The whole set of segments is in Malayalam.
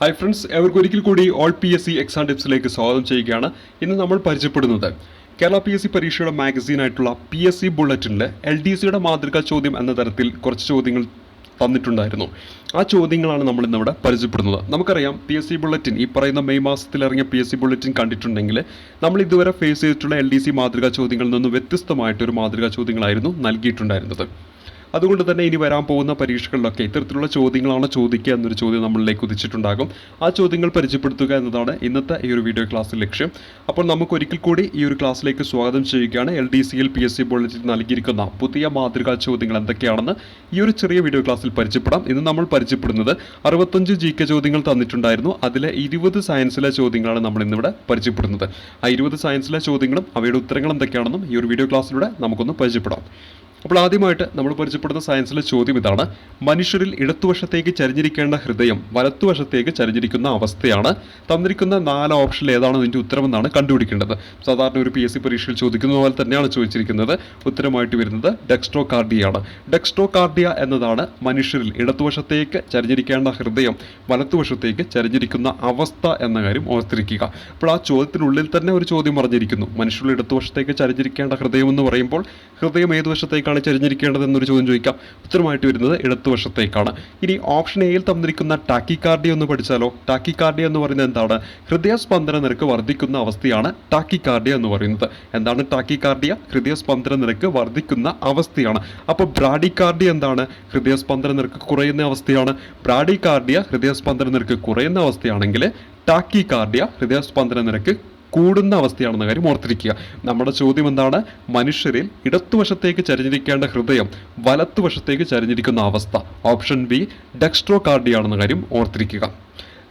ഹായ് ഫ്രണ്ട്സ്, എവർക്കും ഒരിക്കൽ കൂടി ഓൾ PSC എക്സാം ടിപ്സിലേക്ക് സ്വാഗതം ചെയ്യുകയാണ്. ഇന്ന് നമ്മൾ പരിചയപ്പെടുന്നത് കേരള PSC പരീക്ഷയുടെ മാഗസീനായിട്ടുള്ള PSC ബുള്ളറ്റിനിൽ LDCയുടെ മാതൃകാ ചോദ്യം എന്ന തരത്തിൽ കുറച്ച് ചോദ്യങ്ങൾ തന്നിട്ടുണ്ടായിരുന്നു. ആ ചോദ്യങ്ങളാണ് നമ്മൾ ഇന്നിവിടെ പരിചയപ്പെടുന്നത്. നമുക്കറിയാം PSC ബുള്ളറ്റിൻ, ഈ പറയുന്ന മെയ് മാസത്തിൽ ഇറങ്ങിയ PSC ബുള്ളറ്റിൻ കണ്ടിട്ടുണ്ടെങ്കിൽ നമ്മൾ ഇതുവരെ ഫേസ് ചെയ്തിട്ടുള്ള LDC മാതൃകാ ചോദ്യങ്ങളിൽ നിന്ന് വ്യത്യസ്തമായിട്ടൊരു മാതൃകാ ചോദ്യങ്ങളായിരുന്നു നൽകിയിട്ടുണ്ടായിരുന്നത്. അതുകൊണ്ട് തന്നെ ഇനി വരാൻ പോകുന്ന പരീക്ഷകളിലൊക്കെ ഇത്തരത്തിലുള്ള ചോദ്യങ്ങളാണ് ചോദിക്കുക എന്നൊരു ചോദ്യം നമ്മളിലേക്ക് ഉദിച്ചിട്ടുണ്ടാകും. ആ ചോദ്യങ്ങൾ പരിചയപ്പെടുത്തുക എന്നതാണ് ഇന്നത്തെ ഈ ഒരു വീഡിയോ ക്ലാസ്സിൽ ലക്ഷ്യം. അപ്പോൾ നമുക്ക് ഒരിക്കൽ കൂടി ഈ ഒരു ക്ലാസ്സിലേക്ക് സ്വാഗതം ചെയ്യുകയാണ്. LDCയിൽ PSC ബുള്ളറ്റിൻ നൽകിയിരിക്കുന്ന പുതിയ മാതൃകാ ചോദ്യങ്ങൾ എന്തൊക്കെയാണെന്ന് ഈ ഒരു ചെറിയ വീഡിയോ ക്ലാസ്സിൽ പരിചയപ്പെടാം. ഇന്ന് നമ്മൾ പരിചയപ്പെടുന്നത് 65 GK ചോദ്യങ്ങൾ തന്നിട്ടുണ്ടായിരുന്നു. അതിലെ 20 സയൻസിലെ ചോദ്യങ്ങളാണ് നമ്മൾ ഇന്നിവിടെ പരിചയപ്പെടുന്നത്. ആ 20 സയൻസിലെ ചോദ്യങ്ങളും അവയുടെ ഉത്തരങ്ങൾ എന്തൊക്കെയാണെന്നും ഈ ഒരു വീഡിയോ ക്ലാസ്സിലൂടെ നമുക്കൊന്ന് പരിചയപ്പെടാം. അപ്പോൾ ആദ്യമായിട്ട് നമ്മൾ പരിചയപ്പെടുന്ന സയൻസിലെ ചോദ്യം ഇതാണ്: മനുഷ്യരിൽ ഇടത്തുവശത്തേക്ക് ചരിഞ്ഞിരിക്കേണ്ട ഹൃദയം വലത്തുവശത്തേക്ക് ചരിഞ്ഞിരിക്കുന്ന അവസ്ഥയാണ്. തന്നിരിക്കുന്ന 4 ഓപ്ഷനിൽ ഏതാണ് ഇതിൻ്റെ ഉത്തരമെന്നാണ് കണ്ടുപിടിക്കേണ്ടത്. സാധാരണ ഒരു PSC പരീക്ഷയിൽ ചോദിക്കുന്ന പോലെ തന്നെയാണ് ചോദിച്ചിരിക്കുന്നത്. ഉത്തരമായിട്ട് വരുന്നത് ഡെക്സ്ട്രോകാർഡിയാണ്. ഡെക്സ്ട്രോകാർഡിയ എന്നതാണ് മനുഷ്യരിൽ ഇടത്തുവശത്തേക്ക് ചരിഞ്ഞിരിക്കേണ്ട ഹൃദയം വലത്തുവശത്തേക്ക് ചരിഞ്ഞിരിക്കുന്ന അവസ്ഥ എന്ന കാര്യം ഓർത്തിരിക്കുക. അപ്പോൾ ആ ചോദ്യത്തിനുള്ളിൽ തന്നെ ഒരു ചോദ്യം പറഞ്ഞിരിക്കുന്നു. മനുഷ്യരിൽ ഇടത്തുവശത്തേക്ക് ചരിഞ്ഞിരിക്കേണ്ട ഹൃദയം എന്ന് പറയുമ്പോൾ ഹൃദയം ഏത് വശത്തേക്ക് ചരിഞ്ഞിരിക്കേണ്ടത് എന്നൊരു ചോദ്യം ചോദിക്കാം. ഉത്തരമായിട്ട് വരുന്നത് ഇടത്തുവശത്തേക്കാണ്. ഇനി ഓപ്ഷൻ എയിൽ തന്നിരിക്കുന്ന ടാക്കിക്കാർഡിയ ഒന്ന് പഠിച്ചാലോ. ടാക്കിക്കാർഡിയ എന്ന് പറയുന്നത് എന്താണ്? ഹൃദയസ്പന്ദന നിരക്ക് വർദ്ധിക്കുന്ന അവസ്ഥയാണ് ടാക്കിക്കാർഡിയ എന്ന് പറയുന്നത്. എന്താണ് ടാക്കിക്കാർഡിയ? ഹൃദയസ്പന്ദന നിരക്ക് വർദ്ധിക്കുന്ന അവസ്ഥയാണ്. അപ്പോൾ ബ്രാഡിക്കാർഡിയ എന്താണ്? ഹൃദയസ്പന്ദന നിരക്ക് കുറയുന്ന അവസ്ഥയാണ്. ബ്രാഡിക്കാർഡിയ ഹൃദയസ്പന്ദന നിരക്ക് കുറയുന്ന അവസ്ഥയാണെങ്കിൽ ടാക്കിക്കാർഡിയ ഹൃദയസ്പന്ദന നിരക്ക് കൂടുന്ന അവസ്ഥയാണെന്ന കാര്യം ഓർത്തിരിക്കുക. നമ്മുടെ ചോദ്യം എന്താണ്? മനുഷ്യരിൽ ഇടത്തുവശത്തേക്ക് ചരിഞ്ഞിരിക്കേണ്ട ഹൃദയം വലത്തുവശത്തേക്ക് ചരിഞ്ഞിരിക്കുന്ന അവസ്ഥ. ഓപ്ഷൻ ബി ഡെക്സ്ട്രോകാർഡിയാണെന്ന കാര്യം ഓർത്തിരിക്കുക.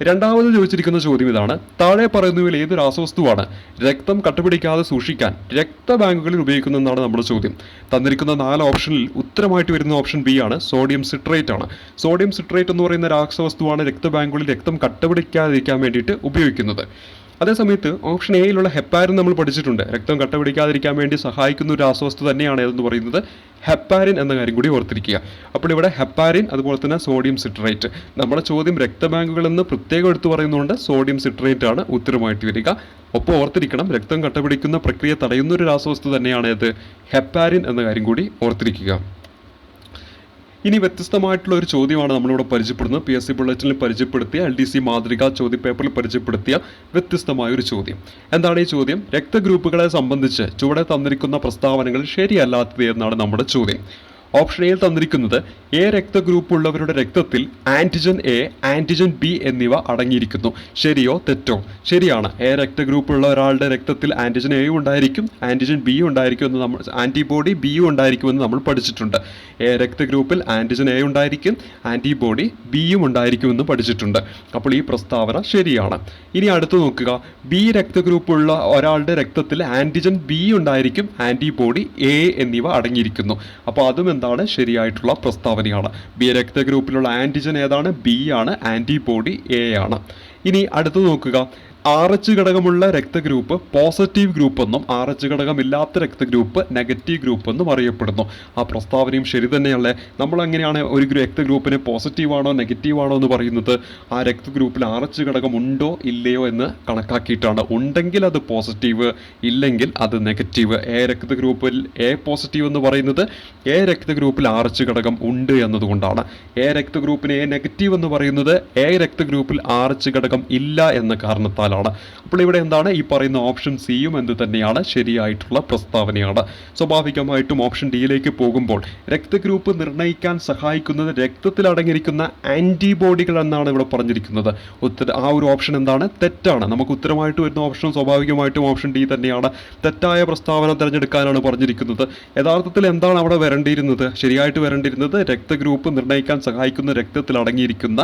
രണ്ടാമത് ചോദിച്ചിരിക്കുന്ന ചോദ്യം ഇതാണ്: താഴെ പറയുന്നവയിൽ ഏത് രാസവസ്തുവാണ് രക്തം കട്ടപിടിക്കാതെ സൂക്ഷിക്കാൻ രക്തബാങ്കുകളിൽ ഉപയോഗിക്കുന്നതെന്നാണ് നമ്മുടെ ചോദ്യം. തന്നിരിക്കുന്ന 4 ഓപ്ഷനിൽ ഉത്തരമായിട്ട് വരുന്ന ഓപ്ഷൻ ബി ആണ്. സോഡിയം സിട്രേറ്റ് ആണ്. സോഡിയം സിട്രേറ്റ് എന്ന് പറയുന്ന രാസവസ്തുവാണ് രക്തബാങ്കുകളിൽ രക്തം കട്ടപിടിക്കാതിരിക്കാൻ വേണ്ടിയിട്ട് ഉപയോഗിക്കുന്നത്. അതേസമയത്ത് ഓപ്ഷൻ എയിലുള്ള ഹെപ്പാരിൻ നമ്മൾ പഠിച്ചിട്ടുണ്ട്. രക്തം കട്ടപിടിക്കാതിരിക്കാൻ വേണ്ടി സഹായിക്കുന്ന ഒരു രാസവസ്തു തന്നെയാണ് എന്ന് പറയുന്നത് ഹെപ്പാരിൻ എന്ന കാര്യം കൂടി ഓർത്തിരിക്കുക. അപ്പോൾ ഇവിടെ ഹെപ്പാരിൻ, അതുപോലെ തന്നെ സോഡിയം സിട്രേറ്റ്. നമ്മുടെ ചോദ്യം രക്തബാങ്കുകളിൽ നിന്ന് പ്രത്യേകം എടുത്തു പറയുന്നതുകൊണ്ട് സോഡിയം സിട്രേറ്റ് ആണ് ഉത്തരമായിട്ട് വരിക. ഒപ്പം ഓർത്തിരിക്കണം, രക്തം കട്ടപിടിക്കുന്ന പ്രക്രിയ തടയുന്ന ഒരു രാസവസ്തു തന്നെയാണ് ഇത് ഹെപ്പാരിൻ എന്ന കാര്യം കൂടി ഓർത്തിരിക്കുക. ഇനി വ്യത്യസ്തമായിട്ടുള്ള ഒരു ചോദ്യമാണ് നമ്മളിവിടെ പരിചയപ്പെടുന്നത്. PSC ബുള്ളറ്റിനിൽ പരിചയപ്പെടുത്തിയ LDC മാതൃകാ ചോദ്യപേപ്പറിൽ പരിചയപ്പെടുത്തിയ വ്യത്യസ്തമായ ഒരു ചോദ്യം. എന്താണ് ഈ ചോദ്യം? രക്തഗ്രൂപ്പുകളെ സംബന്ധിച്ച് ചുവടെ തന്നിരിക്കുന്ന പ്രസ്താവനകൾ ശരിയല്ലാത്തത് എന്നാണ് നമ്മുടെ ചോദ്യം. ഓപ്ഷൻ എയിൽ തന്നിരിക്കുന്നത് എ രക്തഗ്രൂപ്പ് ഉള്ളവരുടെ രക്തത്തിൽ ആൻറ്റിജൻ എ, ആൻറ്റിജൻ ബി എന്നിവ അടങ്ങിയിരിക്കുന്നു. ശരിയോ തെറ്റോ? ശരിയാണ്. എ രക്തഗ്രൂപ്പ് ഉള്ള ഒരാളുടെ രക്തത്തിൽ ആൻറ്റിജൻ എയും ഉണ്ടായിരിക്കും, ആൻറ്റിജൻ ബിയും ഉണ്ടായിരിക്കും എന്ന് നമ്മൾ, ആൻറ്റിബോഡി ബിയും ഉണ്ടായിരിക്കുമെന്ന് നമ്മൾ പഠിച്ചിട്ടുണ്ട്. എ രക്തഗ്രൂപ്പിൽ ആൻറ്റിജൻ എ ഉണ്ടായിരിക്കും, ആൻറ്റിബോഡി ബിയും ഉണ്ടായിരിക്കുമെന്ന് പഠിച്ചിട്ടുണ്ട്. അപ്പോൾ ഈ പ്രസ്താവന ശരിയാണ്. ഇനി അടുത്ത് നോക്കുക. ബി രക്തഗ്രൂപ്പുള്ള ഒരാളുടെ രക്തത്തിൽ ആൻറ്റിജൻ ബി ഉണ്ടായിരിക്കും, ആൻറ്റിബോഡി എ എന്നിവ അടങ്ങിയിരിക്കുന്നു. അപ്പോൾ അതും എന്താണ്? ശരിയായിട്ടുള്ള പ്രസ്താവനയാണ്. ബി രക്തഗ്രൂപ്പിലുള്ള ആൻറ്റിജൻ ഏതാണ്? ബി ആണ്. ആൻറ്റിബോഡി എ ആണ്. ഇനി അടുത്ത് നോക്കുക. RH ഘടകമുള്ള രക്തഗ്രൂപ്പ് പോസിറ്റീവ് ഗ്രൂപ്പ് എന്നും RH ഘടകമില്ലാത്ത രക്തഗ്രൂപ്പ് നെഗറ്റീവ് ഗ്രൂപ്പ് എന്നും അറിയപ്പെടുന്നു. ആ പ്രസ്താവനയും ശരി തന്നെയല്ലേ? നമ്മൾ എങ്ങനെയാണ് ഒരു രക്തഗ്രൂപ്പിന് പോസിറ്റീവ് ആണോ നെഗറ്റീവ് ആണോ എന്ന് പറയുന്നത്? ആ രക്തഗ്രൂപ്പിൽ RH ഘടകം ഉണ്ടോ ഇല്ലയോ എന്ന് കണക്കാക്കിയിട്ടാണ്. ഉണ്ടെങ്കിൽ അത് പോസിറ്റീവ്, ഇല്ലെങ്കിൽ അത് നെഗറ്റീവ്. എ രക്തഗ്രൂപ്പിൽ എ പോസിറ്റീവ് എന്ന് പറയുന്നത് എ രക്തഗ്രൂപ്പിൽ RH ഘടകം ഉണ്ട് എന്നതുകൊണ്ടാണ്. എ രക്തഗ്രൂപ്പിന് എ നെഗറ്റീവ് എന്ന് പറയുന്നത് എ രക്തഗ്രൂപ്പിൽ RH ഘടകം ഇല്ല എന്ന കാരണത്താലാണ്. അപ്പോൾ ഇവിടെ എന്താണ്? ഈ പറയുന്ന ഓപ്ഷൻ സിയും എന്ത് തന്നെയാണ്? ശരിയായിട്ടുള്ള പ്രസ്താവനയാണ്. സ്വാഭാവികമായിട്ടും ഓപ്ഷൻ ഡിയിലേക്ക് പോകുമ്പോൾ രക്തഗ്രൂപ്പ് നിർണ്ണയിക്കാൻ സഹായിക്കുന്നത് രക്തത്തിൽ അടങ്ങിയിരിക്കുന്ന ആൻറ്റിബോഡികൾ എന്നാണ് ഇവിടെ പറഞ്ഞിരിക്കുന്നത്. ആ ഒരു ഓപ്ഷൻ എന്താണ്? തെറ്റാണ്. നമുക്ക് ഉത്തരമായിട്ട് വരുന്ന ഓപ്ഷൻ സ്വാഭാവികമായിട്ടും ഓപ്ഷൻ ഡി തന്നെയാണ്. തെറ്റായ പ്രസ്താവന തിരഞ്ഞെടുക്കാനാണ് പറഞ്ഞിരിക്കുന്നത്. യഥാർത്ഥത്തിൽ എന്താണ് അവിടെ വരേണ്ടിയിരുന്നത്? ശരിയായിട്ട് വരേണ്ടിയിരുന്നത് രക്തഗ്രൂപ്പ് നിർണ്ണയിക്കാൻ സഹായിക്കുന്ന രക്തത്തിൽ അടങ്ങിയിരിക്കുന്ന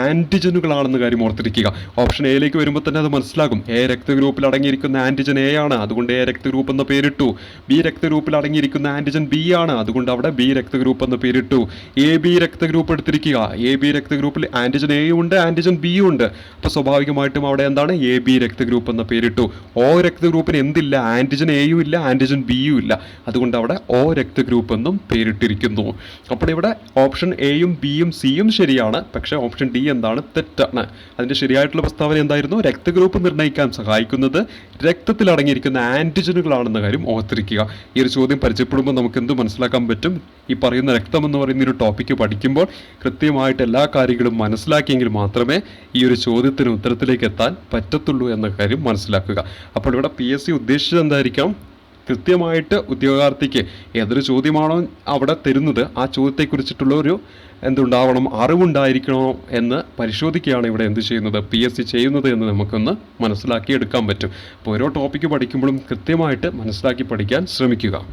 ആൻറ്റിജനുകളാണെന്ന കാര്യം ഓർത്തിരിക്കുക. ഓപ്ഷൻ എയിലേക്ക് വരുമ്പോൾ തന്നെ അത് മനസ്സിലാകും. എ രക്തഗ്രൂപ്പിൽ അടങ്ങിയിരിക്കുന്ന ആന്റിജൻ എ ആണ്, അതുകൊണ്ട് എ രക്തഗ്രൂപ്പ് എന്ന പേരിട്ടു. ബി രക്തഗ്രൂപ്പിൽ അടങ്ങിയിരിക്കുന്ന ആന്റിജൻ ബി ആണ്, അതുകൊണ്ട് അവിടെ ബി രക്തഗ്രൂപ്പ് എന്ന പേരിട്ടു. എ ബി രക്തഗ്രൂപ്പ് എടുത്തിരിക്കുക. എ ബി രക്തഗ്രൂപ്പിൽ ആന്റിജൻ എയും ഉണ്ട്, ആന്റിജൻ ബിയും ഉണ്ട്. അപ്പോൾ സ്വാഭാവികമായിട്ടും അവിടെ എന്താണ്, എ ബി രക്തഗ്രൂപ്പ് എന്ന പേരിട്ടു. ഓ രക്തഗ്രൂപ്പിന് എന്തില്ല, ആന്റിജൻ എയും ഇല്ല, ആന്റിജൻ ബിയും ഇല്ല, അതുകൊണ്ട് അവിടെ ഓ രക്തഗ്രൂപ്പ് എന്നും പേരിട്ടിരിക്കുന്നു. അപ്പോൾ ഇവിടെ ഓപ്ഷൻ എയും ബിയും സിയും ശരിയാണ്, പക്ഷേ ഓപ്ഷൻ ഡി എന്താണ്, തെറ്റാണ്. അതിൻ്റെ ശരിയായിട്ടുള്ള പ്രസ്താവന എന്തായിരുന്നു, രക്തഗ്രൂപ്പ് നിർണ്ണയിക്കാൻ സഹായിക്കുന്നത് രക്തത്തിൽ അടങ്ങിയിരിക്കുന്ന ആന്റിജനുകളാണെന്ന കാര്യം ഓർത്തിരിക്കുക. ഈ ഒരു ചോദ്യം പരിചയപ്പെടുമ്പോൾ നമുക്ക് എന്ത് മനസ്സിലാക്കാൻ പറ്റും, ഈ പറയുന്ന രക്തം എന്ന് പറയുന്ന ഒരു ടോപ്പിക്ക് പഠിക്കുമ്പോൾ കൃത്യമായിട്ട് എല്ലാ കാര്യങ്ങളും മനസ്സിലാക്കിയെങ്കിൽ മാത്രമേ ഈ ഒരു ചോദ്യത്തിന് ഉത്തരത്തിലേക്ക് എത്താൻ പറ്റത്തുള്ളൂ എന്ന കാര്യം മനസ്സിലാക്കുക. അപ്പോൾ ഇവിടെ PSC ഉദ്ദേശിച്ചത് എന്തായിരിക്കാം, കൃത്യമായിട്ട് ഉദ്യോഗാർത്ഥിക്ക് ഏതൊരു ചോദ്യമാണോ അവിടെ തരുന്നത് ആ ചോദ്യത്തെക്കുറിച്ചിട്ടുള്ള ഒരു എന്തുണ്ടാവണം, അറിവുണ്ടായിരിക്കണോ എന്ന് പരിശോധിക്കുകയാണ് ഇവിടെ എന്ത് ചെയ്യുന്നത്, PSC ചെയ്യുന്നത് എന്ന് നമുക്കൊന്ന് മനസ്സിലാക്കി എടുക്കാൻ പറ്റും. അപ്പോൾ ഓരോ ടോപ്പിക്ക് പഠിക്കുമ്പോഴും കൃത്യമായിട്ട് മനസ്സിലാക്കി പഠിക്കാൻ ശ്രമിക്കുക.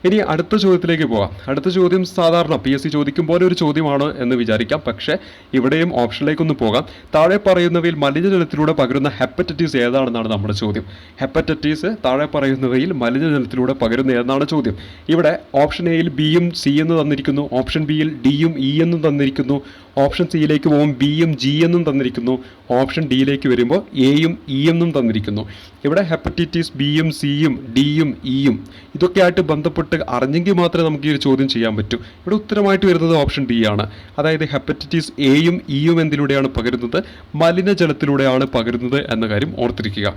ഇനി അടുത്ത ചോദ്യത്തിലേക്ക് പോകാം. അടുത്ത ചോദ്യം സാധാരണ PSC ചോദിക്കും പോലെ ഒരു ചോദ്യമാണ് എന്ന് വിചാരിക്കാം, പക്ഷേ ഇവിടെയും ഓപ്ഷനിലേക്കൊന്ന് പോകാം. താഴെ പറയുന്നവയിൽ മലിനജലത്തിലൂടെ പകരുന്ന ഹെപ്പറ്റൈറ്റിസ് ഏതാണെന്നാണ് നമ്മുടെ ചോദ്യം. ഹെപ്പറ്റൈറ്റിസ് താഴെ പറയുന്നവയിൽ മലിനജലത്തിലൂടെ പകരുന്ന ഏതാണ് ചോദ്യം. ഇവിടെ ഓപ്ഷൻ എയിൽ ബിയും സി എന്ന് തന്നിരിക്കുന്നു, ഓപ്ഷൻ ബിയിൽ ഡിയും ഇ എന്നും തന്നിരിക്കുന്നു, ഓപ്ഷൻ സിയിലേക്ക് പോകുമ്പോൾ ബിയും ജി എന്നും തന്നിരിക്കുന്നു, ഓപ്ഷൻ ഡിയിലേക്ക് വരുമ്പോൾ എയും ഇ എന്നും തന്നിരിക്കുന്നു. ഇവിടെ ഹെപ്പറ്റൈറ്റിസ് ബിയും സിയും ഡിയും ഇയും ഇതൊക്കെ ആയിട്ട് ബന്ധപ്പെട്ട് അറിഞ്ഞെങ്കിൽ മാത്രമേ നമുക്ക് ഈ ഒരു ചോദ്യം ചെയ്യാൻ പറ്റൂ. ഇവിടെ ഉത്തരമായിട്ട് വരുന്നത് ഓപ്ഷൻ ഡി ആണ്. അതായത് ഹെപ്പറ്റൈറ്റിസ് എയും ഇയും എന്തിലൂടെയാണ് പകരുന്നത്, മലിനജലത്തിലൂടെയാണ് പകരുന്നത് എന്ന കാര്യം ഓർത്തിരിക്കുക.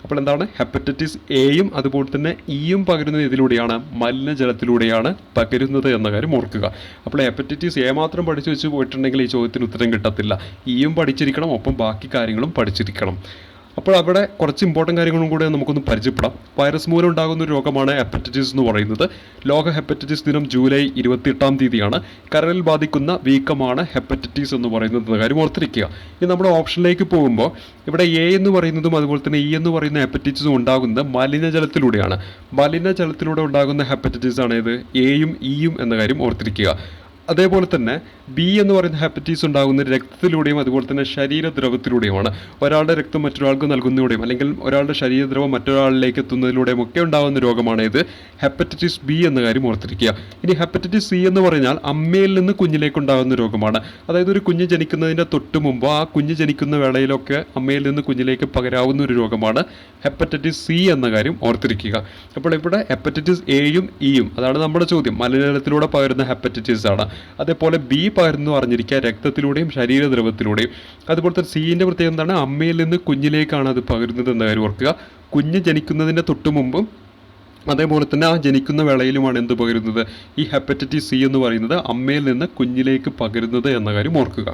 അപ്പോൾ എന്താണ്, ഹെപ്പറ്റൈറ്റിസ് എയും അതുപോലെ തന്നെ ഇയും പകരുന്നത് ഇതിലൂടെയാണ്, മലിനജലത്തിലൂടെയാണ് പകരുന്നത് എന്ന കാര്യം ഓർക്കുക. അപ്പോൾ ഹെപ്പറ്റൈറ്റിസ് എ മാത്രം പഠിച്ചു വെച്ച് പോയിട്ടുണ്ടെങ്കിൽ ഈ ചോദ്യത്തിന് ഉത്തരം കിട്ടത്തില്ല. ഇയും പഠിച്ചിരിക്കണം, ഒപ്പം ബാക്കി കാര്യങ്ങളും പഠിച്ചിരിക്കണം. അപ്പോൾ അവിടെ കുറച്ച് ഇമ്പോർട്ടൻ്റ് കാര്യങ്ങളും കൂടെ നമുക്കൊന്ന് പരിചയപ്പെടാം. വൈറസ് മൂലം ഉണ്ടാകുന്ന ഒരു രോഗമാണ് ഹെപ്പറ്റൈറ്റിസ് എന്ന് പറയുന്നത്. ലോക ഹെപ്പറ്റൈറ്റിസ് ദിനം ജൂലൈ 28 കരളിൽ ബാധിക്കുന്ന വീക്കമാണ് ഹെപ്പറ്റൈറ്റിസ് എന്ന് പറയുന്നത് കാര്യം ഓർത്തിരിക്കുക. ഇനി നമ്മുടെ ഓപ്ഷനിലേക്ക് പോകുമ്പോൾ ഇവിടെ എ എന്ന് പറയുന്നതും അതുപോലെ തന്നെ ഇ എന്ന് പറയുന്ന ഹെപ്പറ്റൈറ്റിസും ഉണ്ടാകുന്നത് മലിനജലത്തിലൂടെയാണ്. മലിനജലത്തിലൂടെ ഉണ്ടാകുന്ന ഹെപ്പറ്റൈറ്റിസ് ആണ് ഇത് എയും ഇയും എന്ന കാര്യം ഓർത്തിരിക്കുക. അതേപോലെ തന്നെ ബി എന്ന് പറയുന്ന ഹെപ്പറ്റൈറ്റിസ് ഉണ്ടാകുന്നത് രക്തത്തിലൂടെയും അതുപോലെ തന്നെ ശരീരദ്രവത്തിലൂടെയുമാണ്. ഒരാളുടെ രക്തം മറ്റൊരാൾക്ക് നൽകുന്നതിലൂടെയും അല്ലെങ്കിൽ ഒരാളുടെ ശരീരദ്രവം മറ്റൊരാളിലേക്ക് എത്തുന്നതിലൂടെയും ഒക്കെ ഉണ്ടാകുന്ന രോഗമാണ് ഇത് ഹെപ്പറ്റൈറ്റിസ് ബി എന്ന കാര്യം ഓർത്തിരിക്കുക. ഇനി ഹെപ്പറ്റൈറ്റിസ് സി എന്ന് പറഞ്ഞാൽ അമ്മയിൽ നിന്ന് കുഞ്ഞിലേക്ക് ഉണ്ടാകുന്ന രോഗമാണ്. അതായത് ഒരു കുഞ്ഞ് ജനിക്കുന്നതിൻ്റെ തൊട്ട് മുമ്പ് ആ കുഞ്ഞ് ജനിക്കുന്ന വേളയിലൊക്കെ അമ്മയിൽ നിന്ന് കുഞ്ഞിലേക്ക് പകരാവുന്ന ഒരു രോഗമാണ് ഹെപ്പറ്റൈറ്റിസ് സി എന്ന കാര്യം ഓർത്തിരിക്കുക. അപ്പോൾ ഇവിടെ ഹെപ്പറ്റൈറ്റിസ് എയും ഇയും അതാണ് നമ്മുടെ ചോദ്യം, മലിനജലത്തിലൂടെ പകരുന്ന ഹെപ്പറ്റൈറ്റിസ് ആണ്. അതേപോലെ ബി പകരുന്നു അറിഞ്ഞിരിക്കുക രക്തത്തിലൂടെയും ശരീരദ്രവത്തിലൂടെയും. അതുപോലെ തന്നെ സിൻ്റെ പ്രത്യേകത എന്താണ്, അമ്മയിൽ നിന്ന് കുഞ്ഞിലേക്കാണ് അത് പകരുന്നത് എന്ന കാര്യം ഓർക്കുക. കുഞ്ഞ് ജനിക്കുന്നതിൻ്റെ തൊട്ട് മുമ്പും അതേപോലെ തന്നെ ആ ജനിക്കുന്ന വേളയിലുമാണ് എന്ത് പകരുന്നത്, ഈ ഹെപ്പറ്റൈറ്റിസ് സി എന്ന് പറയുന്നത് അമ്മയിൽ നിന്ന് കുഞ്ഞിലേക്ക് പകരുന്നത് എന്ന കാര്യം ഓർക്കുക.